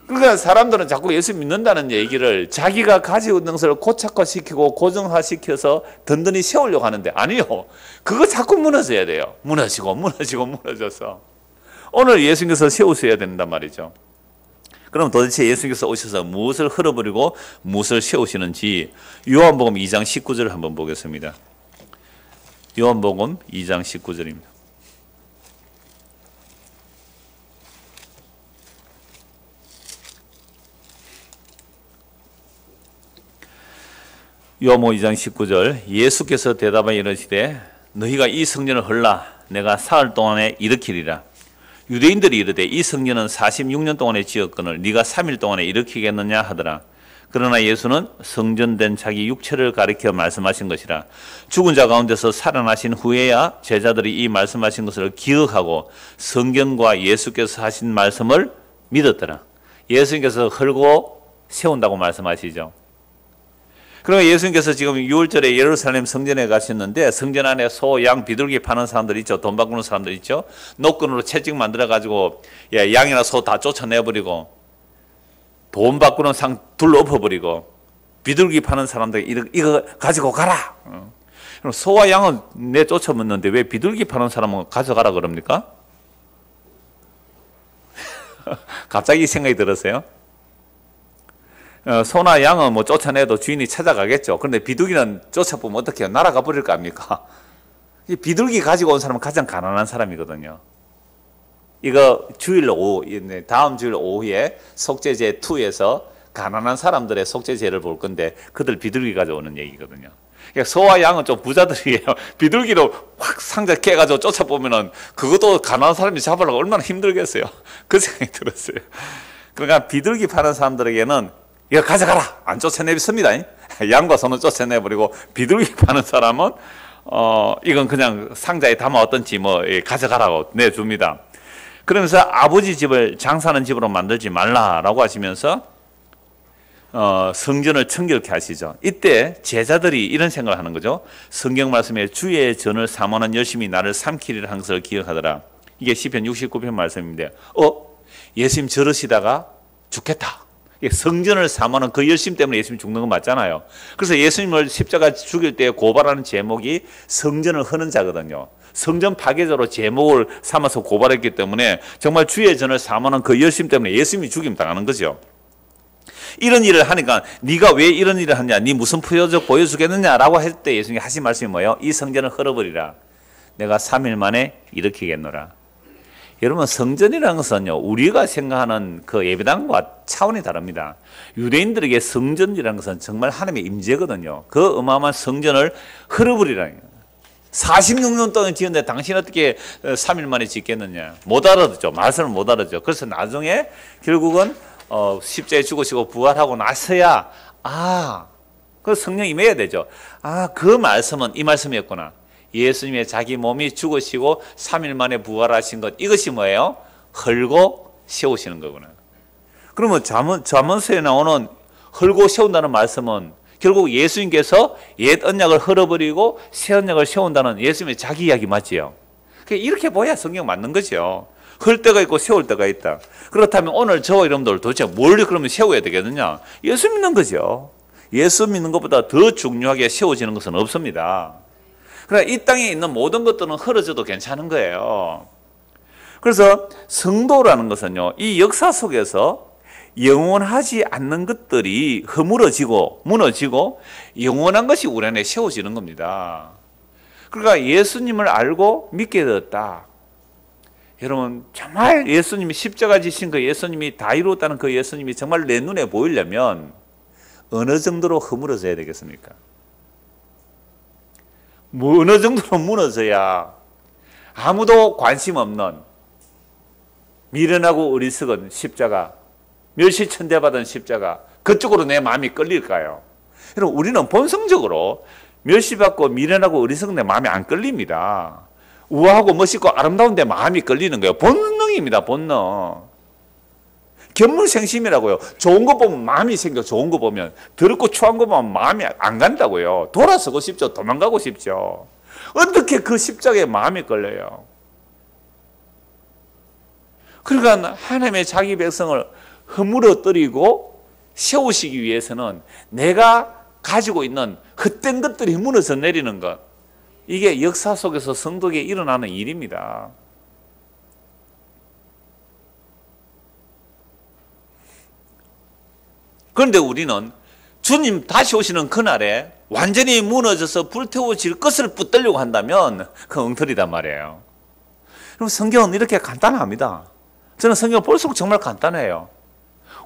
그러니까 사람들은 자꾸 예수 믿는다는 얘기를 자기가 가지고 있는 것을 고착화시키고 고정화시켜서 든든히 세우려고 하는데 아니요. 그거 자꾸 무너져야 돼요. 무너져서 오늘 예수님께서 세우셔야 된단 말이죠. 그럼 도대체 예수님께서 오셔서 무엇을 흘러버리고 무엇을 세우시는지 요한복음 2장 19절을 한번 보겠습니다. 요한복음 2장 19절입니다. 요한복음 2장 19절 예수께서 대답하여 이르시되 너희가 이 성전을 헐라 내가 사흘 동안에 일으키리라. 유대인들이 이르되 이 성전은 46년 동안에 지었거늘 네가 3일 동안에 일으키겠느냐 하더라. 그러나 예수는 성전된 자기 육체를 가리켜 말씀하신 것이라. 죽은 자 가운데서 살아나신 후에야 제자들이 이 말씀하신 것을 기억하고 성경과 예수께서 하신 말씀을 믿었더라. 예수님께서 헐고 세운다고 말씀하시죠. 그리고 예수님께서 지금 6월절에 예루살렘 성전에 가셨는데 성전 안에 소, 양, 비둘기 파는 사람들 있죠. 돈 바꾸는 사람들 있죠. 노끈으로 채찍 만들어가지고 양이나 소 다 쫓아내버리고 돈 바꾸는 상 둘러 엎어버리고 비둘기 파는 사람들 이거 가지고 가라. 소와 양은 내쫓아먹는데 왜 비둘기 파는 사람은 가져가라 그럽니까? 갑자기 생각이 들었어요. 소나 양은 뭐 쫓아내도 주인이 찾아가겠죠. 그런데 비둘기는 쫓아보면 어떻게 해요? 날아가 버릴 거 아닙니까? 이 비둘기 가지고 온 사람은 가장 가난한 사람이거든요. 이거 다음 주일 오후에 속죄제 2에서 가난한 사람들의 속죄제를 볼 건데 그들 비둘기 가져오는 얘기거든요. 그러니까 소와 양은 좀 부자들이에요. 비둘기도 확 상자 깨가지고 쫓아보면은 그것도 가난한 사람이 잡으려고 얼마나 힘들겠어요. 그 생각이 들었어요. 그러니까 비둘기 파는 사람들에게는 이거 가져가라. 안 쫓아내습니다. 양과 소는 쫓아내버리고 비둘기 파는 사람은 이건 그냥 상자에 담아왔던지 가져가라고 내줍니다. 그러면서 아버지 집을 장사하는 집으로 만들지 말라라고 하시면서 성전을 청결케 하시죠. 이때 제자들이 이런 생각을 하는 거죠. 성경 말씀에 주의 전을 삼원은 열심히 나를 삼키리라 한 것을 기억하더라. 이게 시편 69편 말씀인데 예수님 저러시다가 죽겠다. 성전을 삼원은 그 열심 때문에 예수님 죽는 건 맞잖아요. 그래서 예수님을 십자가 죽일 때 고발하는 제목이 성전을 허는 자거든요. 성전 파괴자로 제목을 삼아서 고발했기 때문에 정말 주의 전을 삼원은 그 열심 때문에 예수님이 죽임 당하는 거죠. 이런 일을 하니까 네가 왜 이런 일을 하냐, 네 무슨 표적 보여주겠느냐라고 할 때 예수님이 하신 말씀이 뭐예요? 이 성전을 헐어버리라. 내가 3일 만에 일으키겠노라. 여러분 성전이라는 것은요 우리가 생각하는 그 예배당과 차원이 다릅니다. 유대인들에게 성전이라는 것은 정말 하나님의 임재거든요. 그 어마어마한 성전을 헐어버리라는 거예요. 46년 동안 지었는데 당신 어떻게 3일 만에 짓겠느냐. 못 알아듣죠. 말씀을 못 알아듣죠. 그래서 나중에 결국은 십자가에 죽으시고 부활하고 나서야 그 성령이 임해야 되죠. 그 말씀은 이 말씀이었구나. 예수님의 자기 몸이 죽으시고 3일 만에 부활하신 것 이것이 뭐예요? 헐고 세우시는 거구나. 그러면 잠언서에 나오는 헐고 세운다는 말씀은 결국 예수님께서 옛 언약을 헐어버리고 새 언약을 세운다는 예수님의 자기 이야기 맞지요? 이렇게 보야 성경 맞는 거죠. 헐 때가 있고 세울 때가 있다. 그렇다면 오늘 저와 여러분들 도대체 뭘 그러면 세워야 되겠느냐? 예수 믿는 거죠. 예수 믿는 것보다 더 중요하게 세워지는 것은 없습니다. 그러니까 이 땅에 있는 모든 것들은 흐려져도 괜찮은 거예요. 그래서 성도라는 것은요, 이 역사 속에서 영원하지 않는 것들이 허물어지고 무너지고 영원한 것이 우리 안에 세워지는 겁니다. 그러니까 예수님을 알고 믿게 되었다. 여러분 정말 예수님이 십자가 지신 그 예수님이 다 이루었다는 그 예수님이 정말 내 눈에 보이려면 어느 정도로 허물어져야 되겠습니까? 어느 정도로 무너져야 아무도 관심 없는 미련하고 어리석은 십자가, 멸시천대받은 십자가, 그쪽으로 내 마음이 끌릴까요? 여러분 우리는 본성적으로 멸시받고 미련하고 어리석은 내 마음이 안 끌립니다. 우아하고 멋있고 아름다운데 마음이 끌리는 거예요. 본능입니다. 본능. 견물생심이라고요. 좋은 거 보면 마음이 생겨. 좋은 거 보면. 더럽고 추한 거 보면 마음이 안 간다고요. 돌아서고 싶죠. 도망가고 싶죠. 어떻게 그 십자가에 마음이 끌려요? 그러니까 하나님의 자기 백성을 허물어뜨리고 세우시기 위해서는 내가 가지고 있는 헛된 것들이 무너져 내리는 것, 이게 역사 속에서 성도에게 일어나는 일입니다. 그런데 우리는 주님 다시 오시는 그날에 완전히 무너져서 불태워질 것을 붙들려고 한다면 그 엉터리단 말이에요. 그럼 성경은 이렇게 간단합니다. 저는 성경을 볼수록 정말 간단해요.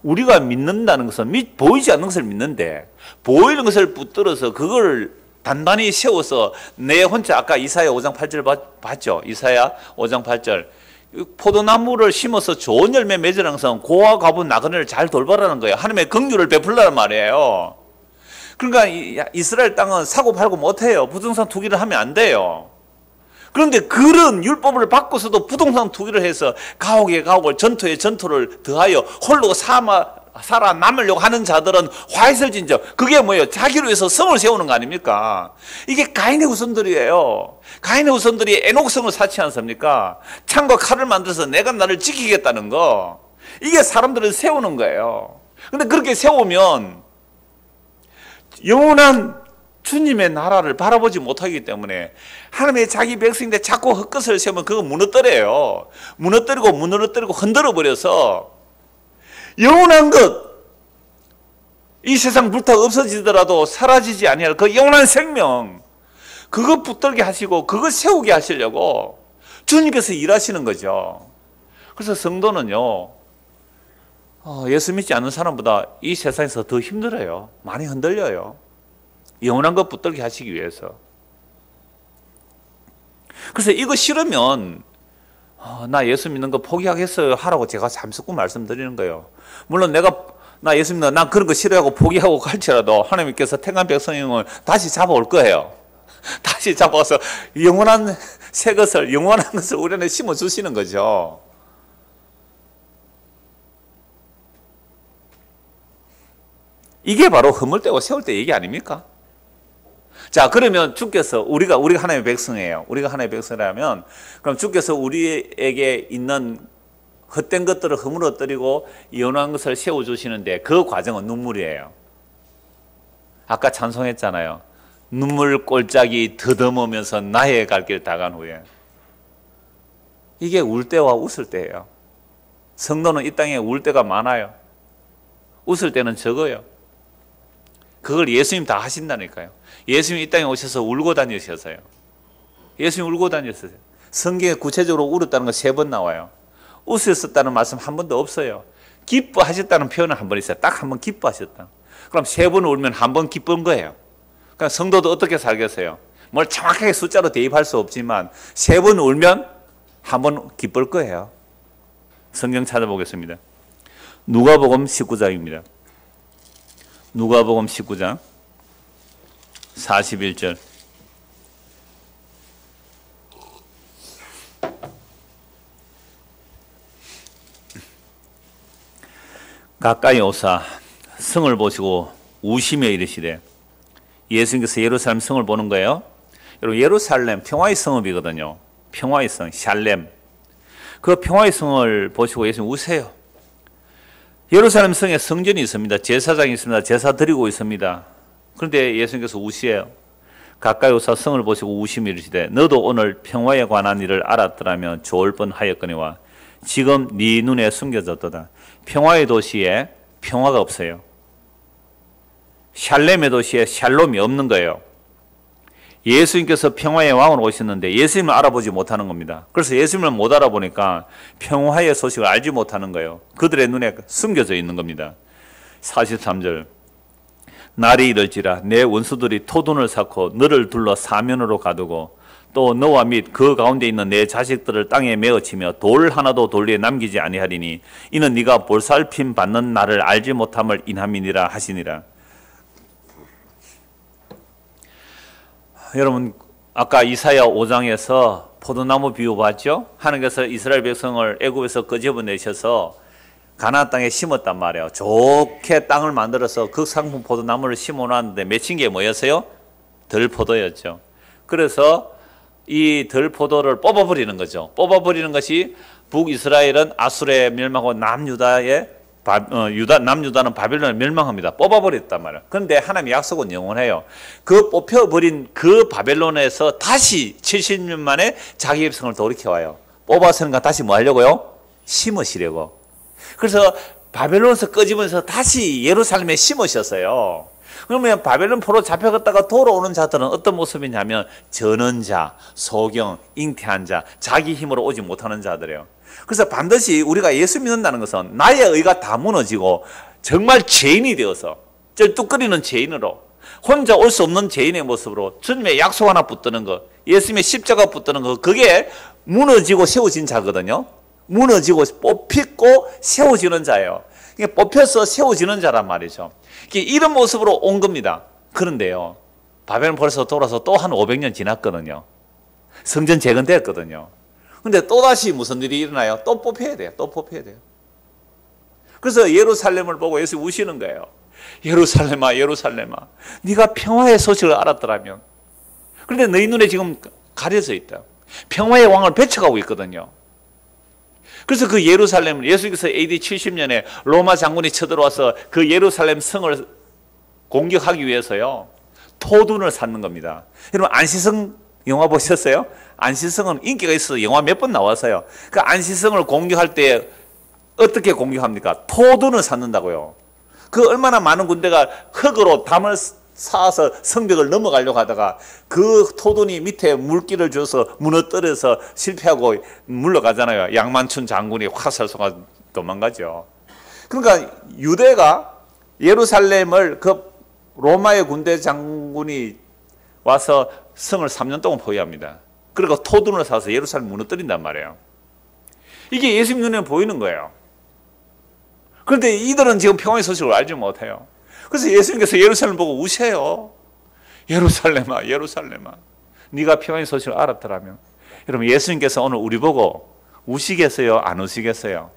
우리가 믿는다는 것은 보이지 않는 것을 믿는데, 보이는 것을 붙들어서 그걸 단단히 세워서 내 혼자, 아까 이사야 5장 8절 봤죠? 이사야 5장 8절. 포도나무를 심어서 좋은 열매 맺으라는 것은 고와 과부 나그네를 잘 돌보라는 거예요. 하나님의 긍휼을 베풀라는 말이에요. 그러니까 이스라엘 땅은 사고 팔고 못해요. 부동산 투기를 하면 안 돼요. 그런데 그런 율법을 받고서도 부동산 투기를 해서 가옥에 가옥을, 전투에 전투를 더하여 홀로 살아남으려고 하는 자들은 화이슬 진저. 그게 뭐예요? 자기를 위해서 성을 세우는 거 아닙니까? 이게 가인의 후손들이에요. 가인의 후손들이 에녹성을 쌓지 않습니까? 창과 칼을 만들어서 내가 나를 지키겠다는 거. 이게 사람들을 세우는 거예요. 근데 그렇게 세우면 영원한 주님의 나라를 바라보지 못하기 때문에 하나님의 자기 백성인데 자꾸 헛것을 세우면 그거 무너뜨려요. 무너뜨리고 흔들어 버려서 영원한 것, 이 세상 불타 없어지더라도 사라지지 아니할 그 영원한 생명, 그거 붙들게 하시고 그거 세우게 하시려고 주님께서 일하시는 거죠. 그래서 성도는요, 예수 믿지 않는 사람보다 이 세상에서 더 힘들어요. 많이 흔들려요. 영원한 것 붙들게 하시기 위해서. 그래서 이거 싫으면 나 예수 믿는 거 포기하겠어요 하라고 제가 잠수꾸 말씀드리는 거예요. 물론 나 예수 믿는 난 그런 거 싫어하고 포기하고 갈지라도 하나님께서 택한 백성을 다시 잡아올 거예요. 다시 잡아서 영원한 새 것을, 영원한 것을 우리 안에 심어주시는 거죠. 이게 바로 허물되고 세울 때 얘기 아닙니까? 자, 그러면 주께서 우리가 하나님의 백성이에요. 우리가 하나님의 백성이라면 그럼 주께서 우리에게 있는 헛된 것들을 허물어뜨리고 영원한 것을 세워주시는데 그 과정은 눈물이에요. 아까 찬송했잖아요. 눈물 꼴짝이 더듬으면서 나의 갈 길 다 간 후에. 이게 울 때와 웃을 때예요. 성도는 이 땅에 울 때가 많아요. 웃을 때는 적어요. 그걸 예수님 다 하신다니까요. 예수님 이 땅에 오셔서 울고 다니셨어요. 예수님 울고 다녔어요. 성경에 구체적으로 울었다는 거 3번 나와요. 웃으셨다는 말씀 한 번도 없어요. 기뻐하셨다는 표현은 한 번 있어요. 딱 한 번 기뻐하셨다. 그럼 3번 울면 한 번 기쁜 거예요. 그러니까 성도도 어떻게 살겠어요? 뭘 정확하게 숫자로 대입할 수 없지만 3번 울면 한 번 기쁠 거예요. 성경 찾아보겠습니다. 누가복음 19장입니다. 누가복음 19장 41절. 가까이 오사 성을 보시고 우시며 이르시되, 예수님께서 예루살렘 성을 보는 거예요. 여러분, 예루살렘 평화의 성읍이거든요. 평화의 성, 샬렘. 그 평화의 성을 보시고 예수님 우세요. 예루살렘 성에 성전이 있습니다. 제사장이 있습니다. 제사 드리고 있습니다. 그런데 예수님께서 우시에요. 가까이 오사 성을 보시고 우시며 이르시되, 너도 오늘 평화에 관한 일을 알았더라면 좋을 뻔하였거니와 지금 네 눈에 숨겨졌도다. 평화의 도시에 평화가 없어요. 샬렘의 도시에 샬롬이 없는 거예요. 예수님께서 평화의 왕으로 오셨는데 예수님을 알아보지 못하는 겁니다. 그래서 예수님을 못 알아보니까 평화의 소식을 알지 못하는 거예요. 그들의 눈에 숨겨져 있는 겁니다. 43절. 날이 이를지라 내 원수들이 토둔을 쌓고 너를 둘러 사면으로 가두고 또 너와 및 그 가운데 있는 내 자식들을 땅에 메어치며 돌 하나도 돌리에 남기지 아니하리니 이는 네가 볼살핌 받는 날을 알지 못함을 인함이니라 하시니라. 여러분, 아까 이사야 5장에서 포도나무 비유 봤죠? 하나님께서 이스라엘 백성을 애굽에서 끄집어내셔서 가나안 땅에 심었단 말이에요. 좋게 땅을 만들어서 극상품 포도나무를 심어놨는데 맺힌 게 뭐였어요? 들포도였죠. 그래서 이 들포도를 뽑아버리는 거죠. 뽑아버리는 것이 북이스라엘은 아수르에 멸망하고 남유다는 바벨론에 멸망합니다. 뽑아버렸단 말이에요. 그런데 하나님의 약속은 영원해요. 그 뽑혀버린 그 바벨론에서 다시 70년 만에 자기 백성을 돌이켜와요. 뽑아서는가 다시 뭐 하려고요? 심으시려고. 그래서 바벨론에서 끄집어서 다시 예루살렘에 심으셨어요. 그러면 바벨론 포로 잡혀갔다가 돌아오는 자들은 어떤 모습이냐면 전원자, 소경, 잉태한 자, 자기 힘으로 오지 못하는 자들이에요. 그래서 반드시 우리가 예수 믿는다는 것은 나의 의가 다 무너지고 정말 죄인이 되어서 쩔뚝거리는 죄인으로 혼자 올 수 없는 죄인의 모습으로 주님의 약속 하나 붙드는 것, 예수님의 십자가 붙드는 것, 그게 무너지고 세워진 자거든요. 무너지고 뽑히고 세워지는 자예요. 뽑혀서 세워지는 자란 말이죠. 이런 모습으로 온 겁니다. 그런데요, 바벨론 벌써 돌아서 또 한 500년 지났거든요. 성전 재건됐거든요. 근데 또다시 무슨 일이 일어나요? 또 뽑혀야 돼요. 또 뽑혀야 돼요. 그래서 예루살렘을 보고 예수 우시는 거예요. 예루살렘아, 예루살렘아, 네가 평화의 소식을 알았더라면. 그런데 너희 눈에 지금 가려져 있다. 평화의 왕을 배척하고 있거든요. 그래서 그 예루살렘을 예수께서 AD 70년에 로마 장군이 쳐들어와서 그 예루살렘 성을 공격하기 위해서요, 토둔을 쌓는 겁니다. 여러분, 안시성 영화 보셨어요? 안시성은 인기가 있어서 영화 몇 번 나왔어요. 그 안시성을 공격할 때 어떻게 공격합니까? 토둔을 쌓는다고요. 그 얼마나 많은 군대가 흙으로 담을 쌓아서 성벽을 넘어가려고 하다가 그 토둔이 밑에 물길을 줘서 무너뜨려서 실패하고 물러가잖아요. 양만춘 장군이 화살 쏘아 도망가죠. 그러니까 유대가 예루살렘을 그 로마의 군대 장군이 와서 성을 3년 동안 포위합니다. 그리고 토둔을 쌓아서 예루살렘 무너뜨린단 말이에요. 이게 예수님 눈에 보이는 거예요. 그런데 이들은 지금 평화의 소식을 알지 못해요. 그래서 예수님께서 예루살렘 보고 우세요. 예루살렘아, 예루살렘아, 네가 평화의 소식을 알았더라면. 여러분, 예수님께서 오늘 우리 보고 우시겠어요? 안 우시겠어요?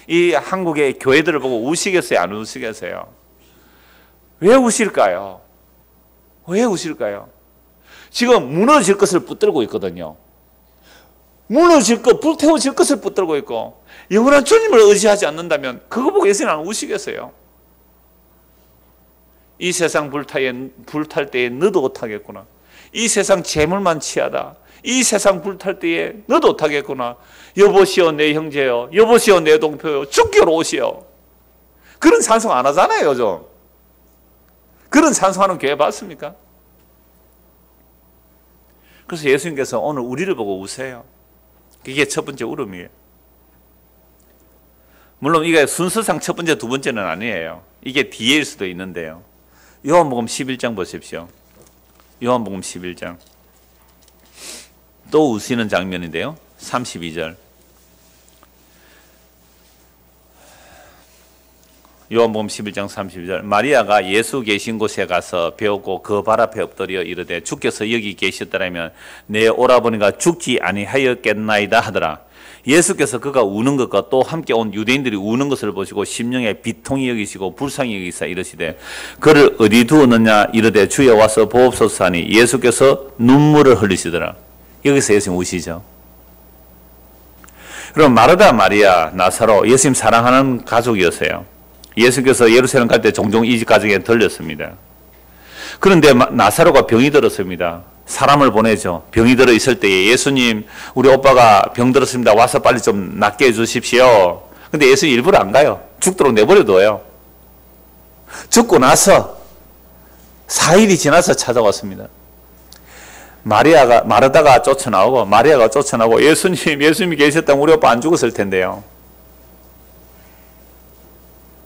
이 한국의 교회들을 보고 우시겠어요? 안 우시겠어요? 왜 우실까요? 왜 우실까요? 지금 무너질 것을 붙들고 있거든요. 무너질 것, 불태워질 것을 붙들고 있고, 영원한 주님을 의지하지 않는다면 그거 보고 예수님 안 우시겠어요? 이 세상 불탈 때에 너도 못하겠구나. 이 세상 재물만 취하다. 이 세상 불탈 때에 너도 못하겠구나. 여보시오 내 형제요, 여보시오 내 동표요, 죽기로 오시오. 그런 찬송 안 하잖아요, 요즘. 그런 찬송하는 교회 봤습니까? 그래서 예수님께서 오늘 우리를 보고 우세요. 이게 첫 번째 울음이에요. 물론 이게 순서상 첫 번째, 두 번째는 아니에요. 이게 뒤에일 수도 있는데요. 요한복음 11장 보십시오. 요한복음 11장. 또 우시는 장면인데요. 32절. 요한복음 11장 32절. 마리아가 예수 계신 곳에 가서 배우고 그 발 앞에 엎드려 이르되 주께서 여기 계셨더라면 내 오라버니가 죽지 아니하였겠나이다 하더라. 예수께서 그가 우는 것과 또 함께 온 유대인들이 우는 것을 보시고 심령에 비통히 여기시고 불쌍히 여기사 이르시되 그를 어디 두었느냐 이르되 주여 와서 보옵소서 하니 예수께서 눈물을 흘리시더라. 여기서 예수님 우시죠. 그럼 마르다, 마리아, 나사로, 예수님 사랑하는 가족이었어요. 예수께서 예루살렘 갈 때 종종 이 집 가정에 들렸습니다. 그런데 나사로가 병이 들었습니다. 사람을 보내죠. 병이 들어 있을 때에 예수님, 우리 오빠가 병 들었습니다. 와서 빨리 좀 낫게 해주십시오. 근데 예수님 일부러 안 가요. 죽도록 내버려둬요. 죽고 나서 4일이 지나서 찾아왔습니다. 마르다가 쫓아나오고 마리아가 쫓아나오고 예수님이 계셨다면 우리 오빠 안 죽었을 텐데요.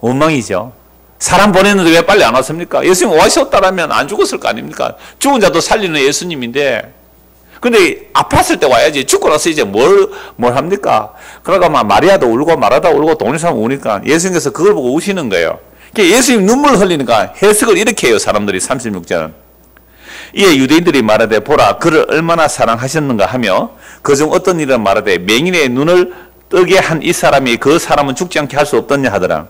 원망이죠. 사람 보냈는데 왜 빨리 안 왔습니까? 예수님 와셨다라면 안 죽었을 거 아닙니까? 죽은 자도 살리는 예수님인데. 근데 아팠을 때 와야지. 죽고 나서 이제 뭘 합니까? 그러니까 막 마리아도 울고 마르다 울고 동네 사람 우니까 예수님께서 그걸 보고 우시는 거예요. 예수님 눈물 흘리니까 해석을 이렇게 해요. 사람들이 36절. 이에 유대인들이 말하되 보라 그를 얼마나 사랑하셨는가 하며 그중 어떤 일은 말하되 맹인의 눈을 뜨게 한 이 사람이 그 사람은 죽지 않게 할 수 없더냐 하더라.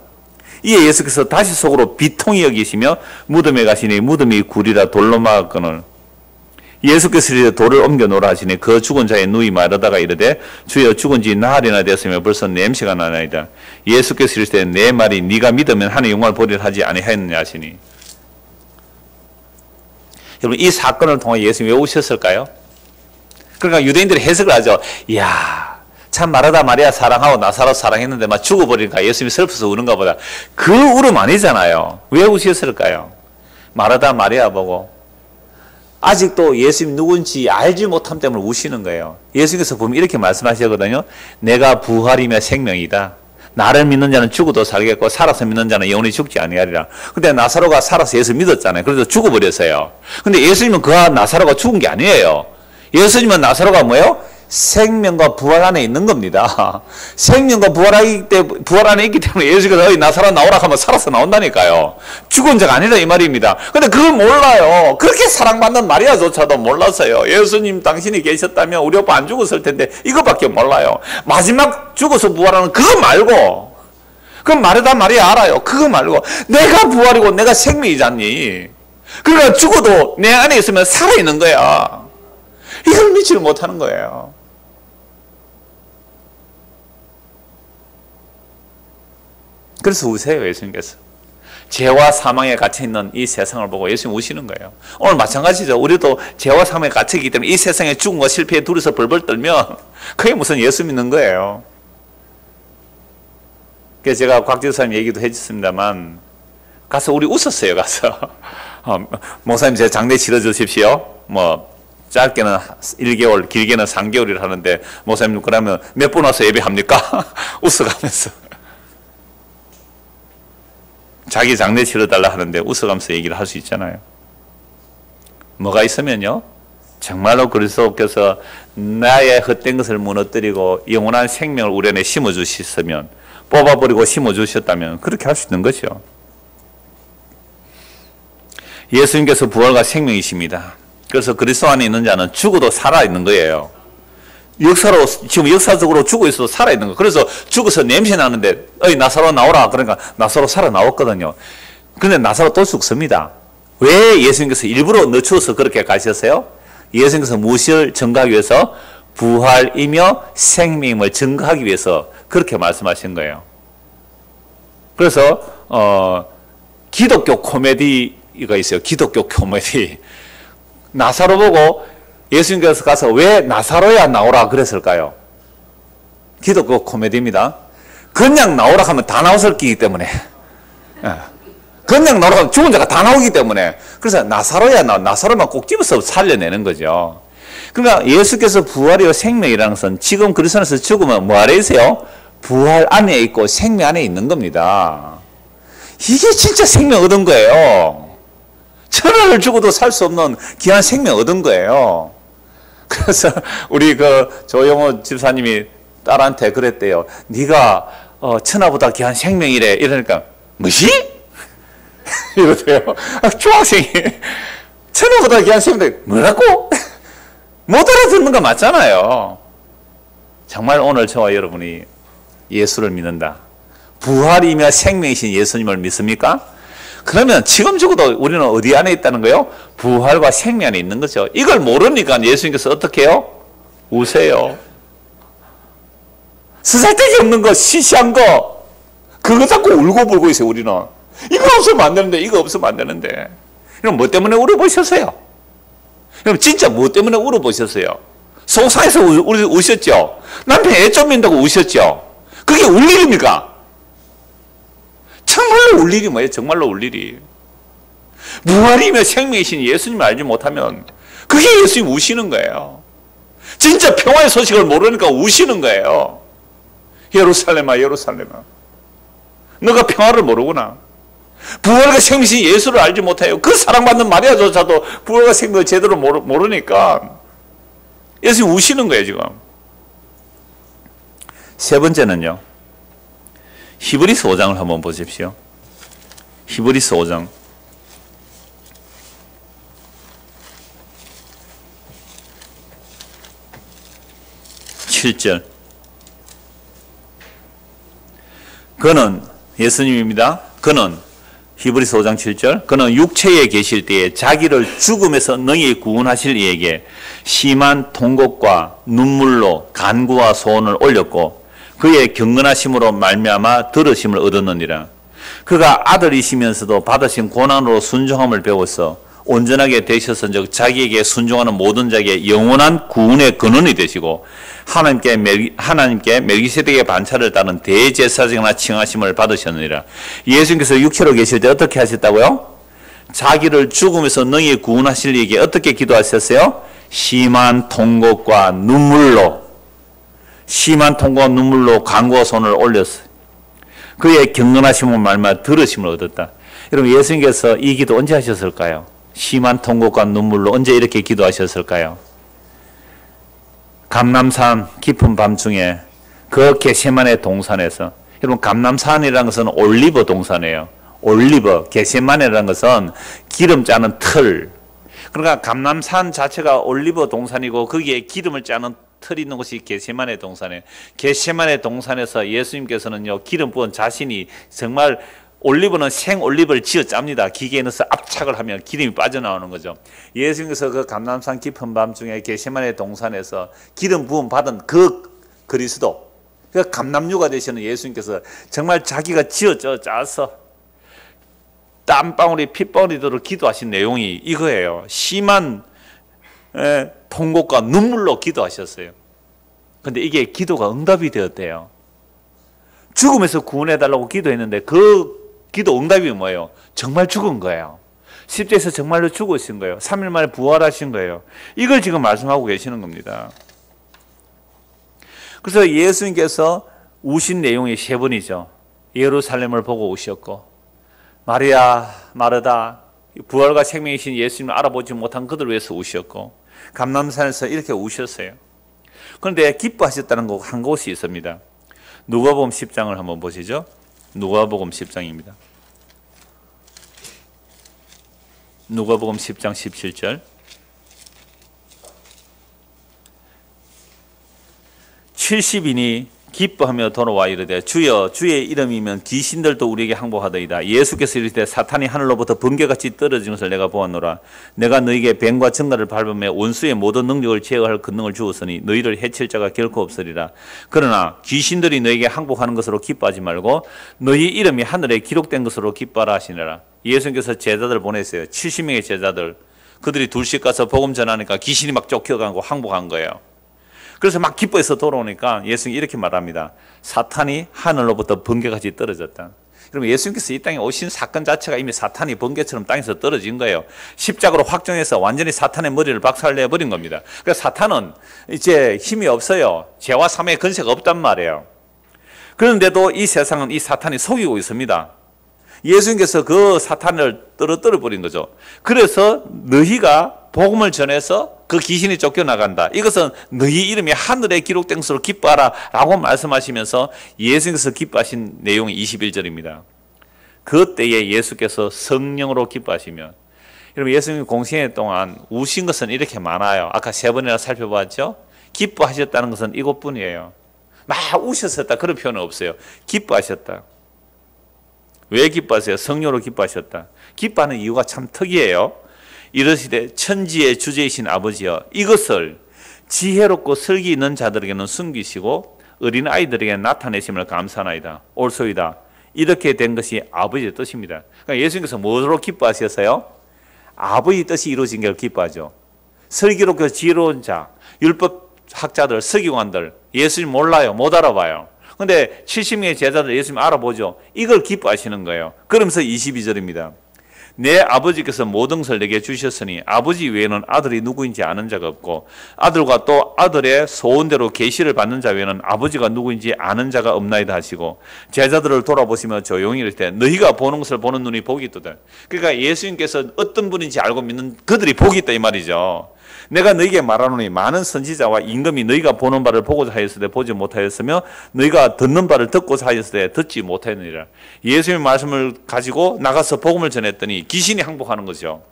이에 예수께서 다시 속으로 비통히 여기시며 무덤에 가시니 무덤이 굴이라 돌로 막았거늘 예수께서 이르되 돌을 옮겨 놓으라 하시니 그 죽은 자의 누이 마르다가 이르되 주여 죽은 지 나흘이나 되었으며 벌써 냄새가 나나이다. 예수께서 이르시되 내 말이 네가 믿으면 하나님의 영광을 보리라 하지 아니하였느냐 하시니. 여러분 이 사건을 통해 예수님이 왜 우셨을까요? 그러니까 유대인들이 해석을 하죠. 이야 참 마르다 마리아 사랑하고 나사로 사랑했는데 막 죽어버리니까 예수님이 슬퍼서 우는가 보다. 그 울음 아니잖아요. 왜 우셨을까요? 마르다 마리아 보고 아직도 예수님 누군지 알지 못함 때문에 우시는 거예요. 예수님께서 보면 이렇게 말씀하시거든요. 내가 부활이며 생명이다. 나를 믿는 자는 죽어도 살겠고 살아서 믿는 자는 영원히 죽지 아니하리라. 근데 나사로가 살아서 예수 믿었잖아요. 그래서 죽어버렸어요. 근데 예수님은 그 나사로가 죽은 게 아니에요. 예수님은 나사로가 뭐예요? 생명과 부활 안에 있는 겁니다. 생명과 부활 안에 있기 때문에 예수가 나사로 나오라 하면 살아서 나온다니까요. 죽은 자가 아니라 이 말입니다. 근데 그걸 몰라요. 그렇게 사랑받는 마리아조차도 몰랐어요. 예수님 당신이 계셨다면 우리 오빠 안 죽었을 텐데 이것밖에 몰라요. 마지막 죽어서 부활하는 그거 말고 그건 마르다 마리아 알아요. 그거 말고 내가 부활이고 내가 생명이잖니. 그러니까 죽어도 내 안에 있으면 살아있는 거야. 이걸 믿지를 못하는 거예요. 그래서 우세요. 예수님께서 죄와 사망에 갇혀있는 이 세상을 보고 예수님 우시는 거예요. 오늘 마찬가지죠. 우리도 죄와 사망에 갇혀있기 때문에 이 세상에 죽음과 실패에 둘이서 벌벌 떨면 그게 무슨 예수 믿는 거예요. 그래서 제가 곽지사님 얘기도 해줬습니다만 가서 우리 웃었어요. 가서 목사님 제 장례 치러주십시오. 뭐 짧게는 1개월 길게는 3개월이라 하는데 목사님 그러면 몇 분 와서 예배합니까? 웃어가면서 자기 장례 치러달라 하는데 웃어가면서 얘기를 할 수 있잖아요. 뭐가 있으면요 정말로 그리스도께서 나의 헛된 것을 무너뜨리고 영원한 생명을 우리 안에 심어주셨으면 뽑아버리고 심어주셨다면 그렇게 할 수 있는 거죠. 예수님께서 부활과 생명이십니다. 그래서 그리스도 안에 있는 자는 죽어도 살아있는 거예요. 지금 역사적으로 죽어 있어도 살아있는 거. 그래서 죽어서 냄새 나는데 나사로 나오라 그러니까 나사로 살아 나왔거든요. 그런데 나사로 또 죽습니다. 왜 예수님께서 일부러 늦춰서 그렇게 가셨어요? 예수님께서 무엇을 증거하기 위해서? 부활이며 생명임을 증거하기 위해서 그렇게 말씀하신 거예요. 그래서 기독교 코미디가 있어요. 기독교 코미디. 나사로 보고 예수님께서 가서 왜 나사로야 나오라 그랬을까요? 기독교 코미디입니다. 그냥 나오라 하면 다 나왔을 끼기 때문에 그냥 나오라 하면 죽은 자가 다 나오기 때문에 그래서 나사로야 나사로만 꼭 집어서 살려내는 거죠. 그러니까 예수께서 부활이요 생명이라는 것은 지금 그리스도 안에서 죽으면 뭐 아래 있어요? 부활 안에 있고 생명 안에 있는 겁니다. 이게 진짜 생명 얻은 거예요. 천하를 죽어도 살 수 없는 귀한 생명 얻은 거예요. 그래서 우리 그 조영호 집사님이 딸한테 그랬대요. 네가 천하보다 귀한 생명이래. 이러니까 뭐지? 이러대요. 중학생이 천하보다 귀한 생명 뭐라고? 못 알아듣는 거 맞잖아요. 정말 오늘 저와 여러분이 예수를 믿는다. 부활이며 생명이신 예수님을 믿습니까? 그러면 지금 죽어도 우리는 어디 안에 있다는 거예요? 부활과 생명 안에 있는 거죠. 이걸 모르니까 예수님께서 어떻게 해요? 우세요. 쓰잘데기 없는 거, 시시한 거, 그거 자꾸 울고불고 있어요, 우리는. 이거 없으면 안 되는데, 이거 없으면 안 되는데. 그럼 뭐 때문에 울어보셨어요? 그럼 진짜 뭐 때문에 울어보셨어요? 속상해서 우셨죠? 남편 애 좀 민다고 우셨죠? 그게 울 일입니까? 정말로 울 일이 뭐예요? 정말로 울 일이. 부활이며 생명이신 예수님을 알지 못하면 그게 예수님 우시는 거예요. 진짜 평화의 소식을 모르니까 우시는 거예요. 예루살렘아 예루살렘아 너가 평화를 모르구나. 부활과 생명이신 예수를 알지 못해요. 그 사랑받는 마리아조차도 부활과 생명을 제대로 모르니까 예수님 우시는 거예요 지금. 세 번째는요. 히브리서 5장을 한번 보십시오. 히브리서 5장. 7절. 그는 예수님입니다. 그는 히브리서 5장 7절. 그는 육체에 계실 때에 자기를 죽음에서 능히 구원하실 이에게 심한 통곡과 눈물로 간구와 소원을 올렸고 그의 경건하심으로 말미암아 들으심을 얻었느니라. 그가 아들이시면서도 받으신 고난으로 순종함을 배워서 온전하게 되셨은즉 자기에게 순종하는 모든 자에게 영원한 구원의 근원이 되시고 하나님께 멜기세덱의 반차를 따른 대제사장이나 칭하심을 받으셨느니라. 예수님께서 육체로 계실 때 어떻게 하셨다고요? 자기를 죽음에서 능히 구원하실 이에게 어떻게 기도하셨어요? 심한 통곡과 눈물로 간구와 손을 올렸어요. 그의 경건하심을 말마 들으심을 얻었다. 여러분, 예수님께서 이 기도 언제 하셨을까요? 심한 통곡과 눈물로 언제 이렇게 기도하셨을까요? 감람산 깊은 밤중에 그 겟세마네 동산에서, 여러분 감람산이라는 것은 올리브 동산이에요. 올리브, 겟세마네라는 것은 기름 짜는 틀. 그러니까 감람산 자체가 올리브 동산이고 거기에 기름을 짜는 틀이 있는 곳이 겟세마네 동산이에요. 겟세마네 동산에서 예수님께서는요, 기름 부은 자신이 정말 올리브는 생 올리브를 지어 짭니다. 기계에 넣어서 압착을 하면 기름이 빠져나오는 거죠. 예수님께서 그 감람산 깊은 밤중에 겟세마네 동산에서 기름 부음 받은 그 그리스도, 그 감람류가 되시는 예수님께서 정말 자기가 지어 짜서 땀방울이 핏방울이도록 기도하신 내용이 이거예요. 심한 통곡과 눈물로 기도하셨어요. 그런데 이게 기도가 응답이 되었대요. 죽음에서 구원해달라고 기도했는데 그 기도 응답이 뭐예요? 정말 죽은 거예요. 십자에서 정말로 죽으신 거예요. 3일 만에 부활하신 거예요. 이걸 지금 말씀하고 계시는 겁니다. 그래서 예수님께서 우신 내용이 세 번이죠. 예루살렘을 보고 우셨고, 마리아, 마르다, 부활과 생명이신 예수님을 알아보지 못한 그들을 위해서 우셨고, 감람산에서 이렇게 우셨어요. 그런데 기뻐하셨다는 거 한 곳이 있습니다. 누가복음 10장을 한번 보시죠. 누가복음 10장입니다. 누가복음 10장 17절. 70인이 기뻐하며 돌아와 이르되 주여 주의 이름이면 귀신들도 우리에게 항복하더이다. 예수께서 이르시되 사탄이 하늘로부터 번개같이 떨어진 것을 내가 보았노라. 내가 너희에게 뱀과 정갈을 밟으며 원수의 모든 능력을 제어할 권능을 주었으니 너희를 해칠 자가 결코 없으리라. 그러나 귀신들이 너희에게 항복하는 것으로 기뻐하지 말고 너희 이름이 하늘에 기록된 것으로 기뻐하라 하시니라. 예수님께서 제자들을 보냈어요. 70명의 제자들. 그들이 둘씩 가서 복음 전하니까 귀신이 막 쫓겨가고 항복한 거예요. 그래서 막 기뻐해서 돌아오니까 예수님이 이렇게 말합니다. 사탄이 하늘로부터 번개같이 떨어졌다. 그러면 예수님께서 이 땅에 오신 사건 자체가 이미 사탄이 번개처럼 땅에서 떨어진 거예요. 십자가로 확정해서 완전히 사탄의 머리를 박살내버린 겁니다. 그래서 사탄은 이제 힘이 없어요. 죄와 사망의 권세가 없단 말이에요. 그런데도 이 세상은 이 사탄이 속이고 있습니다. 예수님께서 그 사탄을 떨어뜨려 버린 거죠. 그래서 너희가 복음을 전해서 그 귀신이 쫓겨나간다. 이것은 너희 이름이 하늘에 기록된 것으로 기뻐하라 라고 말씀하시면서 예수님께서 기뻐하신 내용이 21절입니다. 그때에 예수께서 성령으로 기뻐하시면, 여러분 예수님 공생애 동안 우신 것은 이렇게 많아요. 아까 세 번이나 살펴봤죠. 기뻐하셨다는 것은 이것뿐이에요. 막 우셨었다 그런 표현은 없어요. 기뻐하셨다. 왜 기뻐하세요? 성령으로 기뻐하셨다. 기뻐하는 이유가 참 특이해요. 이르시되 천지의 주제이신 아버지여 이것을 지혜롭고 설기 있는 자들에게는 숨기시고 어린 아이들에게 나타내심을 감사하나이다. 옳소이다. 이렇게 된 것이 아버지의 뜻입니다. 그러니까 예수님께서 뭐로 기뻐하셨어요? 아버지 뜻이 이루어진 걸 기뻐하죠. 설기롭고 지혜로운 자, 율법학자들, 서기관들 예수님 몰라요. 못 알아봐요. 그런데 70명의 제자들 예수님 알아보죠. 이걸 기뻐하시는 거예요. 그러면서 22절입니다. 내 아버지께서 모든 것을 내게 주셨으니 아버지 외에는 아들이 누구인지 아는 자가 없고 아들과 또 아들의 소원대로 계시를 받는 자 외에는 아버지가 누구인지 아는 자가 없나이다 하시고 제자들을 돌아보시며 조용히 이를 때 너희가 보는 것을 보는 눈이 복이 있도다. 그러니까 예수님께서 어떤 분인지 알고 믿는 그들이 복이 있다 이 말이죠. 내가 너희에게 말하노니 많은 선지자와 임금이 너희가 보는 바를 보고자 하였을 때 보지 못하였으며 너희가 듣는 바를 듣고자 하였을 때 듣지 못하였느니라. 예수님의 말씀을 가지고 나가서 복음을 전했더니 귀신이 항복하는 거죠.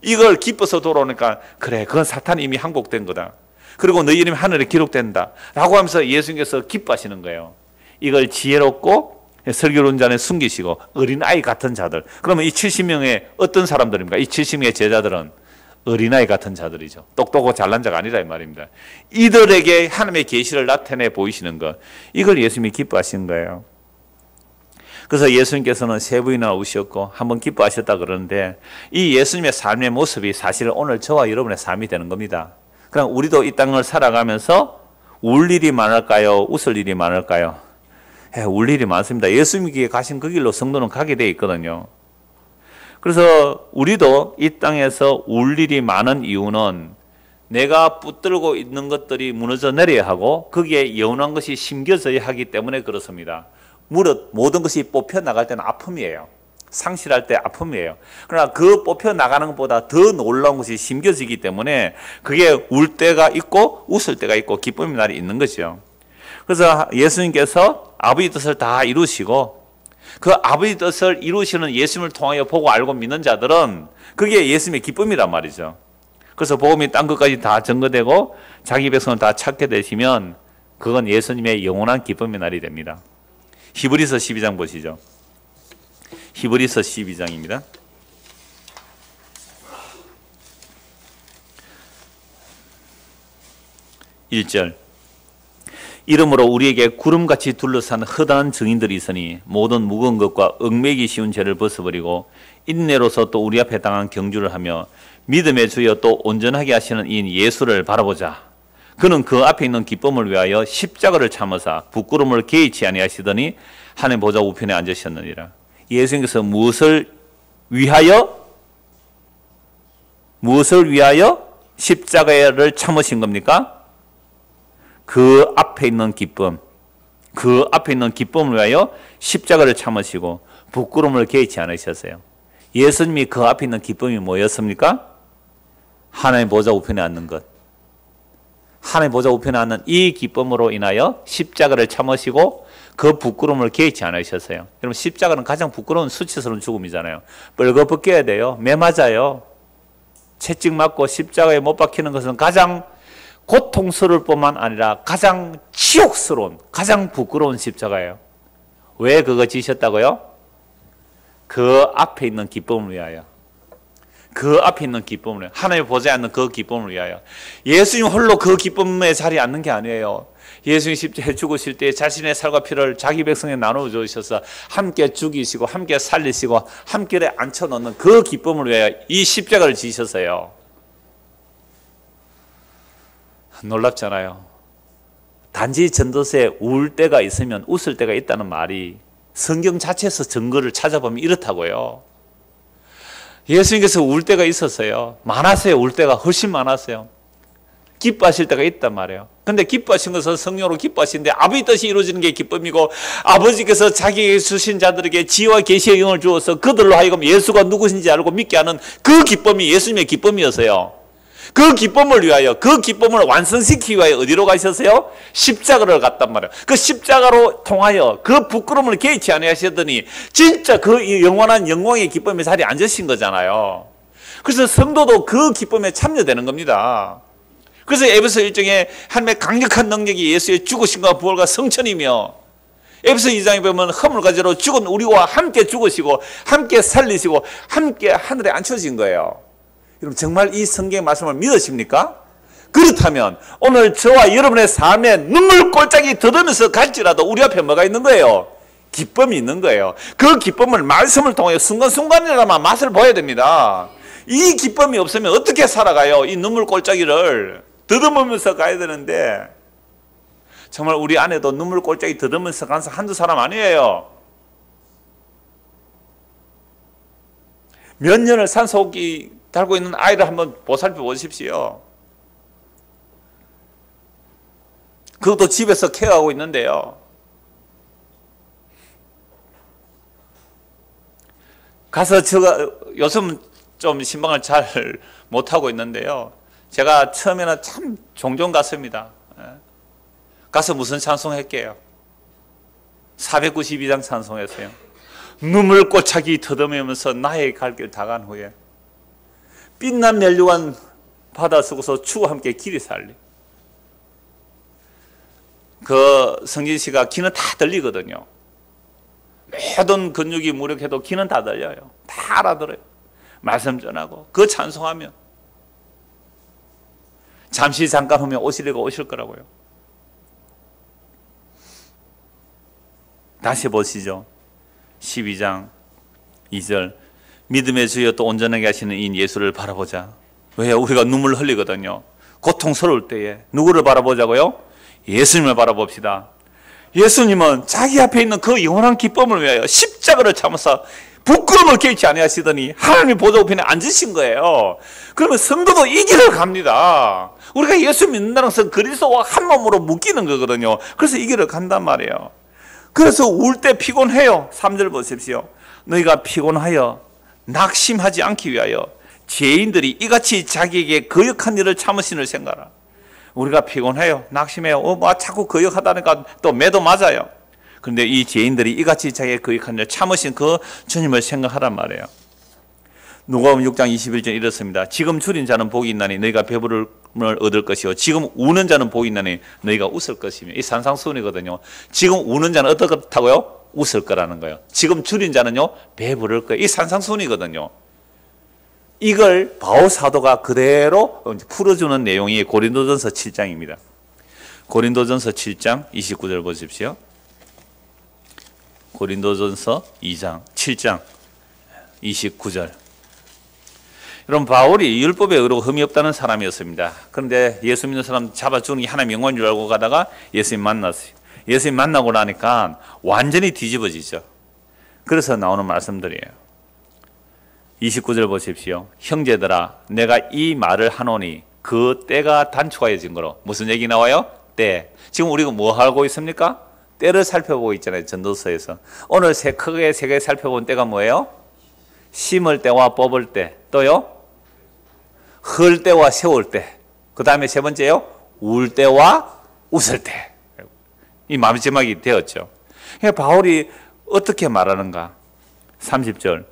이걸 기뻐서 돌아오니까 그래 그건 사탄이 이미 항복된 거다. 그리고 너희 이름이 하늘에 기록된다 라고 하면서 예수님께서 기뻐하시는 거예요. 이걸 지혜롭고 슬기로운 자는 숨기시고 어린아이 같은 자들. 그러면 이 70명의 어떤 사람들입니까? 이 70명의 제자들은 어린아이 같은 자들이죠. 똑똑하고 잘난 자가 아니라 이 말입니다. 이들에게 하나님의 계시를 나타내 보이시는 것, 이걸 예수님이 기뻐하신 거예요. 그래서 예수님께서는 세 번이나 오셨고 한번 기뻐하셨다 그러는데, 이 예수님의 삶의 모습이 사실 오늘 저와 여러분의 삶이 되는 겁니다. 그럼 우리도 이 땅을 살아가면서 울 일이 많을까요? 웃을 일이 많을까요? 울 일이 많습니다. 예수님께 가신 그 길로 성도는 가게 돼 있거든요. 그래서 우리도 이 땅에서 울 일이 많은 이유는 내가 붙들고 있는 것들이 무너져 내려야 하고 거기에 영원한 것이 심겨져야 하기 때문에 그렇습니다. 무릇 모든 것이 뽑혀 나갈 때는 아픔이에요. 상실할 때 아픔이에요. 그러나 그 뽑혀 나가는 것보다 더 놀라운 것이 심겨지기 때문에 그게 울 때가 있고 웃을 때가 있고 기쁨의 날이 있는 거죠. 그래서 예수님께서 아버지 뜻을 다 이루시고 그 아버지 뜻을 이루시는 예수님을 통하여 보고 알고 믿는 자들은 그게 예수님의 기쁨이란 말이죠. 그래서 복음이 땅 끝까지 다 전거되고 자기 백성을 다 찾게 되시면 그건 예수님의 영원한 기쁨의 날이 됩니다. 히브리서 12장 보시죠. 히브리서 12장입니다. 1절. 이러므로 우리에게 구름같이 둘러싼 허다한 증인들이 있으니 모든 무거운 것과 얽매기 쉬운 죄를 벗어버리고 인내로서 또 우리 앞에 당한 경주를 하며 믿음의 주여 또 온전하게 하시는 이인 예수를 바라보자. 그는 그 앞에 있는 기쁨을 위하여 십자가를 참으사 부끄러움을 개의치 아니하시더니 하나님 보좌 우편에 앉으셨느니라. 예수님께서 무엇을 위하여 십자가를 참으신 겁니까? 그 앞에 있는 기쁨, 그 앞에 있는 기쁨을 위하여 십자가를 참으시고 부끄러움을 개의치 않으셨어요. 예수님이 그 앞에 있는 기쁨이 뭐였습니까? 하나님 보좌 우편에 앉는 것. 하나님 보좌 우편에 앉는 이 기쁨으로 인하여 십자가를 참으시고 그 부끄러움을 개의치 않으셨어요. 여러분, 십자가는 가장 부끄러운 수치스러운 죽음이잖아요. 뻘거벗겨야 돼요. 매 맞아요. 채찍 맞고 십자가에 못 박히는 것은 가장 고통스러울 뿐만 아니라 가장 지옥스러운, 가장 부끄러운 십자가예요. 왜 그거 지셨다고요? 그 앞에 있는 기쁨을 위하여. 그 앞에 있는 기쁨을 위하여. 하나님의 보좌에 앉는 그 기쁨을 위하여. 예수님 홀로 그 기쁨의 자리에 앉는 게 아니에요. 예수님 십자가에 죽으실 때 자신의 살과 피를 자기 백성에 나누어 주셔서 함께 죽이시고 함께 살리시고 함께 앉혀놓는 그 기쁨을 위하여 이 십자가를 지셨어요. 놀랍잖아요. 단지 전도서에 울 때가 있으면 웃을 때가 있다는 말이 성경 자체에서 증거를 찾아보면 이렇다고요. 예수님께서 울 때가 있었어요. 많았어요. 울 때가 훨씬 많았어요. 기뻐하실 때가 있단 말이에요. 근데 기뻐하신 것은 성령으로 기뻐하시는데 아버지 뜻이 이루어지는 게 기쁨이고, 아버지께서 자기에게 주신 자들에게 지혜와 계시의 영을 주어서 그들로 하여금 예수가 누구신지 알고 믿게 하는 그 기쁨이 예수님의 기쁨이었어요. 그 기쁨을 위하여, 그 기쁨을 완성시키기 위하여 어디로 가셨어요? 십자가를 갔단 말이에요. 그 십자가로 통하여 그 부끄러움을 개의치 아니하시더니 진짜 그 영원한 영광의 기쁨의 자리에 앉으신 거잖아요. 그래서 성도도 그 기쁨에 참여되는 겁니다. 그래서 에베소 1장에 하나님의 강력한 능력이 예수의 죽으심과 부활과 성천이며, 에베소 2장에 보면 허물가지로 죽은 우리와 함께 죽으시고 함께 살리시고 함께 하늘에 앉혀진 거예요. 여러분, 정말 이 성경의 말씀을 믿으십니까? 그렇다면 오늘 저와 여러분의 삶에 눈물 꼴짝이 더듬면서 갈지라도 우리 앞에 뭐가 있는 거예요? 기쁨이 있는 거예요. 그 기쁨을 말씀을 통해 순간순간이라만 맛을 보여야 됩니다. 이 기쁨이 없으면 어떻게 살아가요? 이 눈물 꼴짝이를 더듬으면서 가야 되는데, 정말 우리 안에도 눈물 꼴짝이 더듬으면서 가는 한두 사람 아니에요. 몇 년을 산소호흡기 달고 있는 아이를 한번 보살펴 보십시오. 그것도 집에서 케어하고 있는데요. 가서 제가 요즘 좀 신방을 잘 못하고 있는데요. 제가 처음에는 참 종종 갔습니다. 가서 무슨 찬송할게요? 492장 찬송했어요. 눈물 꼬차기 더듬으면서 나의 갈 길 다 간 후에 빛난 멸류관 바다 속에서 주와 함께 길이 살리. 그 성진 씨가 귀는 다 들리거든요. 모든 근육이 무력해도 귀는 다 들려요. 다 알아들어요. 말씀 전하고 그 찬송하면 잠시 잠깐 하면 오시리가 오실 거라고요. 다시 보시죠. 12장 2절 믿음의 주여 또 온전하게 하시는 이 예수를 바라보자. 왜? 우리가 눈물 흘리거든요. 고통스러울 때에 누구를 바라보자고요? 예수님을 바라봅시다. 예수님은 자기 앞에 있는 그 영원한 기쁨을 위하여 십자가를 참으사 부끄러움을 깨치 아니하시더니 하나님의 보좌 우편에 앉으신 거예요. 그러면 성도도 이 길을 갑니다. 우리가 예수 믿는다는 것은 그리스도와 한 몸으로 묶이는 거거든요. 그래서 이 길을 간단 말이에요. 그래서 울 때 피곤해요. 3절 보십시오. 너희가 피곤하여 낙심하지 않기 위하여 죄인들이 이같이 자기에게 거역한 일을 참으시는 생각하라. 우리가 피곤해요. 낙심해요. 자꾸 거역하다니까 또 매도 맞아요. 그런데 이 죄인들이 이같이 자기의 거역한 일을 참으신 그 주님을 생각하란 말이에요. 누가복음 6장 21절 이렇습니다. 지금 줄인 자는 복이 있나니 너희가 배부름을 얻을 것이요 지금 우는 자는 복이 있나니 너희가 웃을 것이며. 이 산상수훈이거든요. 지금 우는 자는 어떻다고요? 웃을 거라는 거예요. 지금 줄인 자는요 배부를 거예요. 이 산상수훈이거든요. 이걸 바울 사도가 그대로 풀어주는 내용이 고린도전서 7장입니다. 고린도전서 7장 29절 보십시오. 고린도전서 2장 7장 29절. 여러분 바울이 율법에 의로 흠이 없다는 사람이었습니다. 그런데 예수 믿는 사람 잡아 죽는 게 하나님의 영광인 줄 알고 가다가 예수님 만났어요. 예수님 만나고 나니까 완전히 뒤집어지죠. 그래서 나오는 말씀들이에요. 29절 보십시오. 형제들아 내가 이 말을 하노니 그 때가 단축하여진 거로. 무슨 얘기 나와요? 때. 지금 우리가 뭐 하고 있습니까? 때를 살펴보고 있잖아요. 전도서에서. 오늘 크게 세 개 살펴본 때가 뭐예요? 심을 때와 뽑을 때. 또요? 흘 때와 세울 때. 그 다음에 세 번째요? 울 때와 웃을 때. 이 마지막이 되었죠. 그러니까 바울이 어떻게 말하는가? 30절.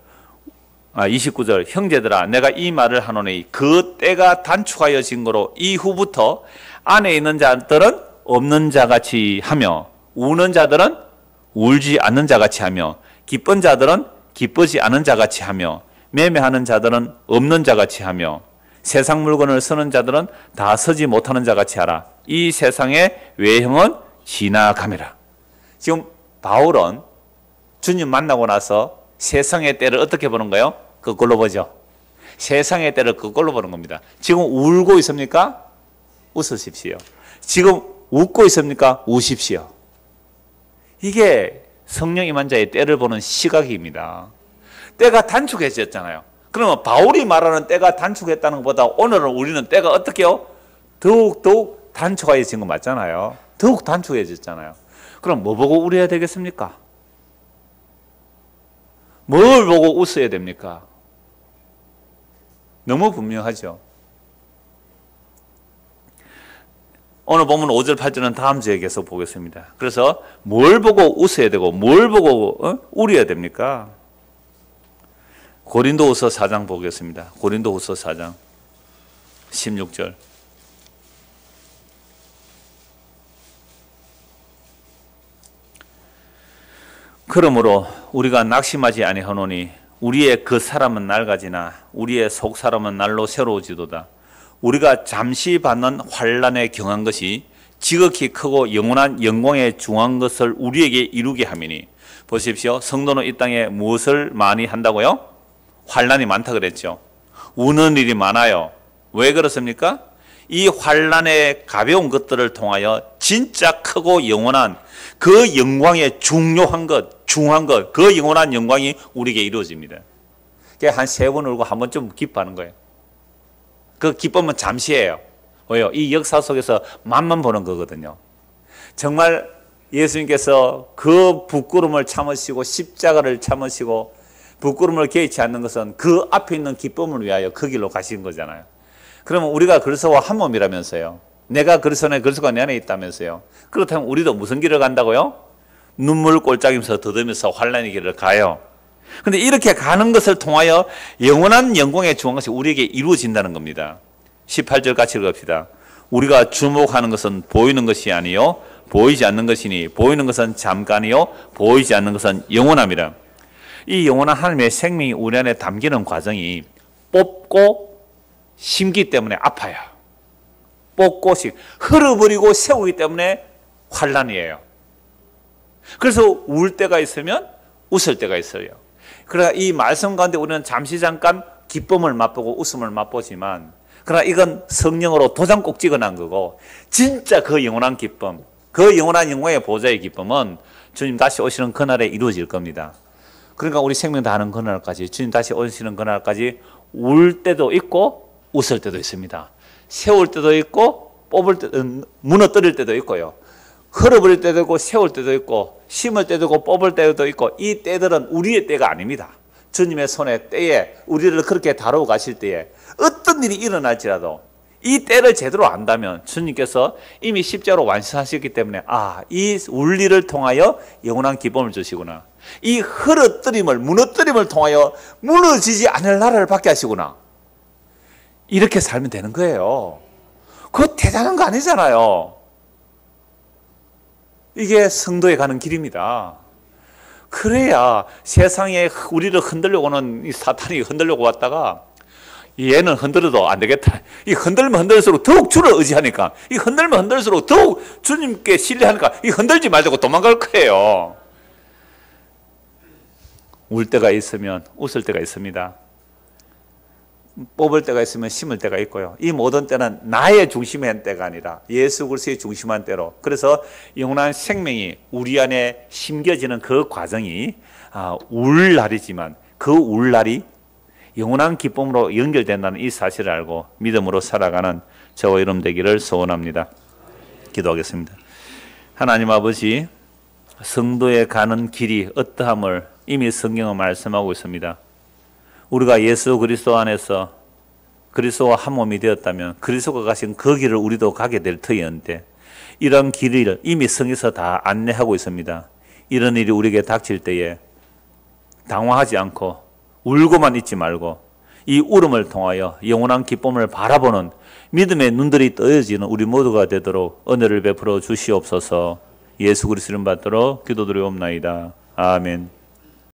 29절 형제들아 내가 이 말을 하노니 그 때가 단축하여진 거로 이후부터 안에 있는 자들은 없는 자같이 하며 우는 자들은 울지 않는 자같이 하며 기쁜 자들은 기쁘지 않은 자같이 하며 매매하는 자들은 없는 자같이 하며 세상 물건을 쓰는 자들은 다 쓰지 못하는 자같이 하라. 이 세상의 외형은 지나감이라. 지금 바울은 주님 만나고 나서 세상의 때를 어떻게 보는 거예요? 그걸로 보죠. 세상의 때를 그걸로 보는 겁니다. 지금 울고 있습니까? 웃으십시오. 지금 웃고 있습니까? 우십시오. 이게 성령 임한 자의 때를 보는 시각입니다. 때가 단축해졌잖아요. 그러면 바울이 말하는 때가 단축했다는 것보다 오늘은 우리는 때가 어떻게요? 더욱 단축해진 거 맞잖아요. 더욱 단축해졌잖아요. 그럼 뭐 보고 울어야 되겠습니까? 뭘 보고 웃어야 됩니까? 너무 분명하죠. 오늘 보면 5절 8절은 다음 주에 계속 보겠습니다. 그래서 뭘 보고 웃어야 되고 뭘 보고 울어야 됩니까? 고린도후서 4장 보겠습니다. 고린도후서 4장 16절. 그러므로 우리가 낙심하지 아니하노니 우리의 그 사람은 낡아지나 우리의 속 사람은 날로 새로워지도다. 우리가 잠시 받는 환난에 경한 것이 지극히 크고 영원한 영광에 중한 것을 우리에게 이루게 함이니. 보십시오. 성도는 이 땅에 무엇을 많이 한다고요? 환난이 많다 그랬죠. 우는 일이 많아요. 왜 그렇습니까? 이 환난의 가벼운 것들을 통하여 진짜 크고 영원한 그 영광의 중요한 것, 중요한 것, 그 영원한 영광이 우리에게 이루어집니다. 한 3번 울고 한 번쯤 기뻐하는 거예요. 그 기쁨은 잠시예요. 왜요? 이 역사 속에서 맛만 보는 거거든요. 정말 예수님께서 그 부끄러움을 참으시고 십자가를 참으시고 부끄러움을 개의치 않는 것은 그 앞에 있는 기쁨을 위하여 그 길로 가신 거잖아요. 그러면 우리가 그리스도와 한 몸이라면서요. 내가 그리스도 안에 그리스도가 내 안에 있다면서요. 그렇다면 우리도 무슨 길을 간다고요? 눈물 꼴짝이면서 더듬면서 환난의 길을 가요. 그런데 이렇게 가는 것을 통하여 영원한 영광에 중한 것이 우리에게 이루어진다는 겁니다. 18절 같이 읽읍시다. 우리가 주목하는 것은 보이는 것이 아니요 보이지 않는 것이니 보이는 것은 잠깐이요 보이지 않는 것은 영원함이라. 이 영원한 하나님의 생명이 우리 안에 담기는 과정이 뽑고 심기 때문에 아파요. 뽑고 흘러버리고 세우기 때문에 환란이에요. 그래서 울 때가 있으면 웃을 때가 있어요. 그러나 이 말씀 가운데 우리는 잠시 잠깐 기쁨을 맛보고 웃음을 맛보지만, 그러나 이건 성령으로 도장 꼭 찍어놓은 거고, 진짜 그 영원한 기쁨, 그 영원한 영광의 보좌의 기쁨은 주님 다시 오시는 그날에 이루어질 겁니다. 그러니까 우리 생명 다하는 그날까지, 주님 다시 오시는 그날까지 울 때도 있고 웃을 때도 있습니다. 세울 때도 있고 뽑을 때, 무너뜨릴 때도 있고요. 흘러버릴 때도 있고 세울 때도 있고 심을 때도 있고 뽑을 때도 있고, 이 때들은 우리의 때가 아닙니다. 주님의 손에 때에 우리를 그렇게 다루어 가실 때에 어떤 일이 일어날지라도 이 때를 제대로 안다면 주님께서 이미 십자가로 완성하셨기 때문에 이 울리를 통하여 영원한 기쁨을 주시구나. 이 흐르뜨림을 무너뜨림을 통하여 무너지지 않을 나라를 받게 하시구나. 이렇게 살면 되는 거예요. 그거 대단한 거 아니잖아요. 이게 성도에 가는 길입니다. 그래야 세상에 우리를 흔들려고 오는 이 사탄이 흔들려고 왔다가 얘는 흔들어도 안 되겠다. 이 흔들면 흔들수록 더욱 주를 의지하니까, 이 흔들면 흔들수록 더욱 주님께 신뢰하니까 이 흔들지 말고 도망갈 거예요. 울 때가 있으면 웃을 때가 있습니다. 뽑을 때가 있으면 심을 때가 있고요. 이 모든 때는 나의 중심의 때가 아니라 예수 그리스도의 중심한 때로, 그래서 영원한 생명이 우리 안에 심겨지는 그 과정이 울 날이지만 그 울 날이 영원한 기쁨으로 연결된다는 이 사실을 알고 믿음으로 살아가는 저와 여러분 되기를 소원합니다. 기도하겠습니다. 하나님 아버지, 성도에 가는 길이 어떠함을 이미 성경은 말씀하고 있습니다. 우리가 예수 그리스도 안에서 그리스도와 한 몸이 되었다면 그리스도가 가신 그 길을 우리도 가게 될 터이었는데, 이런 길을 이미 성에서 다 안내하고 있습니다. 이런 일이 우리에게 닥칠 때에 당황하지 않고 울고만 있지 말고 이 울음을 통하여 영원한 기쁨을 바라보는 믿음의 눈들이 떠여지는 우리 모두가 되도록 은혜를 베풀어 주시옵소서. 예수 그리스도를 받들어 기도드리옵나이다. 아멘.